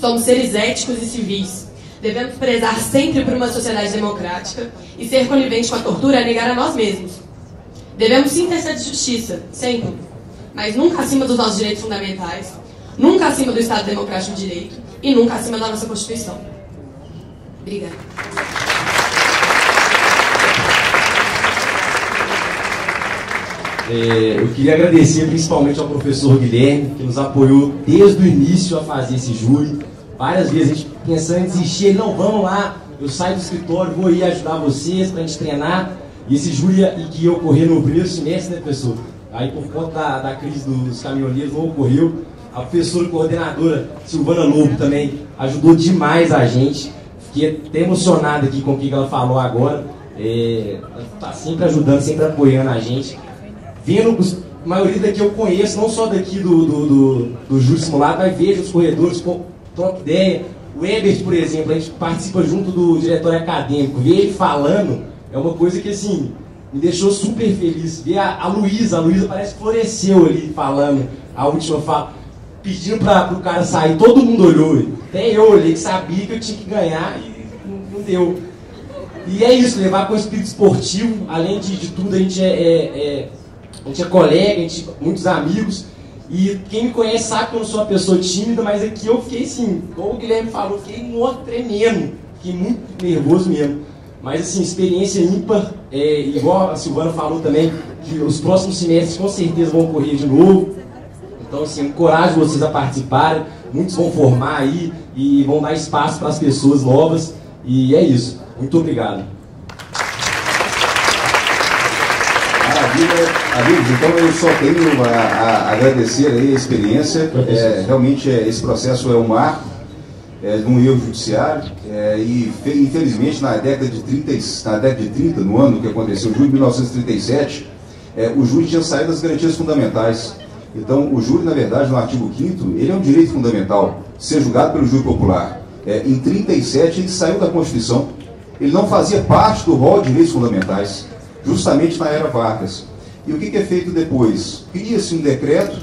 Speaker 15: Somos seres éticos e civis. Devemos prezar sempre por uma sociedade democrática e ser conivente com a tortura é negar a nós mesmos. Devemos sim ter sede de justiça, sempre, mas nunca acima dos nossos direitos fundamentais, nunca acima do Estado Democrático de Direito e nunca acima da nossa Constituição. Obrigada.
Speaker 17: Eu queria agradecer principalmente ao professor Guilherme, que nos apoiou desde o início a fazer esse júri. Várias vezes a gente pensando em desistir, ele, não, vamos lá, eu saio do escritório, vou ir ajudar vocês para a gente treinar. E esse júri que ia ocorrer no primeiro semestre, né, professor? Aí por conta da crise dos caminhoneiros não ocorreu. A professora coordenadora Silvana Lobo também ajudou demais a gente. Fiquei até emocionado aqui com o que ela falou agora. Ela está sempre ajudando, sempre apoiando a gente. Vendo a maioria daqui eu conheço, não só daqui do júri simulado, mas vejo os corredores, troca ideia. O Ebert, por exemplo, a gente participa junto do diretório acadêmico, ver ele falando é uma coisa que, assim, me deixou super feliz. Ver a Luísa parece que floresceu ali falando a última fala, pedindo para o cara sair, todo mundo olhou, até eu olhei, que sabia que eu tinha que ganhar e não deu. E é isso, levar com o espírito esportivo, além de tudo, a gente é colega, muitos amigos. E quem me conhece sabe que eu não sou uma pessoa tímida, mas aqui eu fiquei assim, como o Guilherme falou, fiquei tremendo, fiquei muito nervoso mesmo. Mas assim, experiência ímpar, igual a Silvana falou também, que os próximos semestres com certeza vão ocorrer de novo. Então assim, encorajo vocês a participarem, muitos vão formar aí e vão dar espaço para as pessoas novas. E é isso. Muito obrigado.
Speaker 1: Amigos, então eu só tenho a agradecer aí a experiência. Realmente esse processo é um marco de um erro judiciário e infelizmente na década de 30, no ano que aconteceu, em julho de 1937, o júri tinha saído das garantias fundamentais. Então o júri, na verdade, no artigo 5º, ele é um direito fundamental, ser julgado pelo júri popular. Em 37 ele saiu da Constituição, ele não fazia parte do rol de direitos fundamentais, justamente na era Vargas. E o que é feito depois? Cria-se um decreto,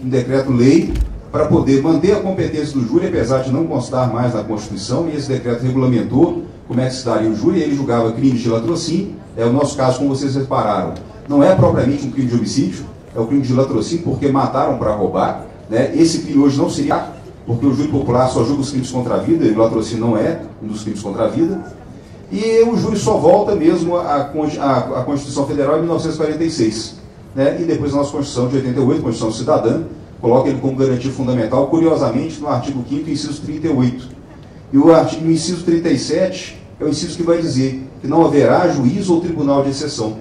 Speaker 1: um decreto-lei, para poder manter a competência do júri, apesar de não constar mais na Constituição, e esse decreto regulamentou como é que se daria o júri, e ele julgava crimes de latrocínio. É o nosso caso, como vocês repararam, não é propriamente um crime de homicídio, é o crime de latrocínio, porque mataram para roubar. Esse crime hoje não seria, porque o júri popular só julga os crimes contra a vida, e o latrocínio não é um dos crimes contra a vida. E o júri só volta mesmo à Constituição Federal em 1946. E depois a nossa Constituição de 88, Constituição Cidadã, coloca ele como garantia fundamental, curiosamente, no artigo 5º, inciso 38. E o inciso 37 é o inciso que vai dizer que não haverá juízo ou tribunal de exceção.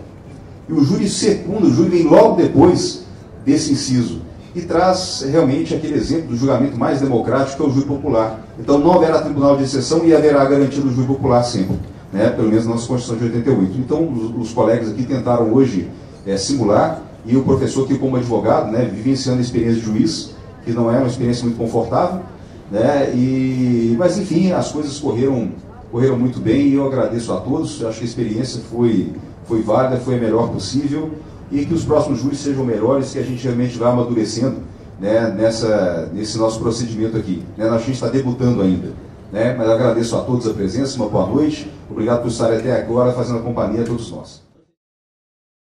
Speaker 1: E o júri secunda, o júri vem logo depois desse inciso e traz realmente aquele exemplo do julgamento mais democrático, que é o júri popular. Então não haverá tribunal de exceção e haverá a garantia do júri popular sempre, pelo menos na nossa Constituição de 88. Então os colegas aqui tentaram hoje simular, e o professor aqui como advogado, vivenciando a experiência de juiz, que não é uma experiência muito confortável, mas enfim, as coisas correram muito bem, e eu agradeço a todos. Eu acho que a experiência foi válida, foi a melhor possível, e que os próximos júris sejam melhores, que a gente realmente vá amadurecendo nesse nosso procedimento aqui. A gente está debutando ainda, mas agradeço a todos a presença, uma boa noite, obrigado por estarem até agora fazendo a companhia a todos nós.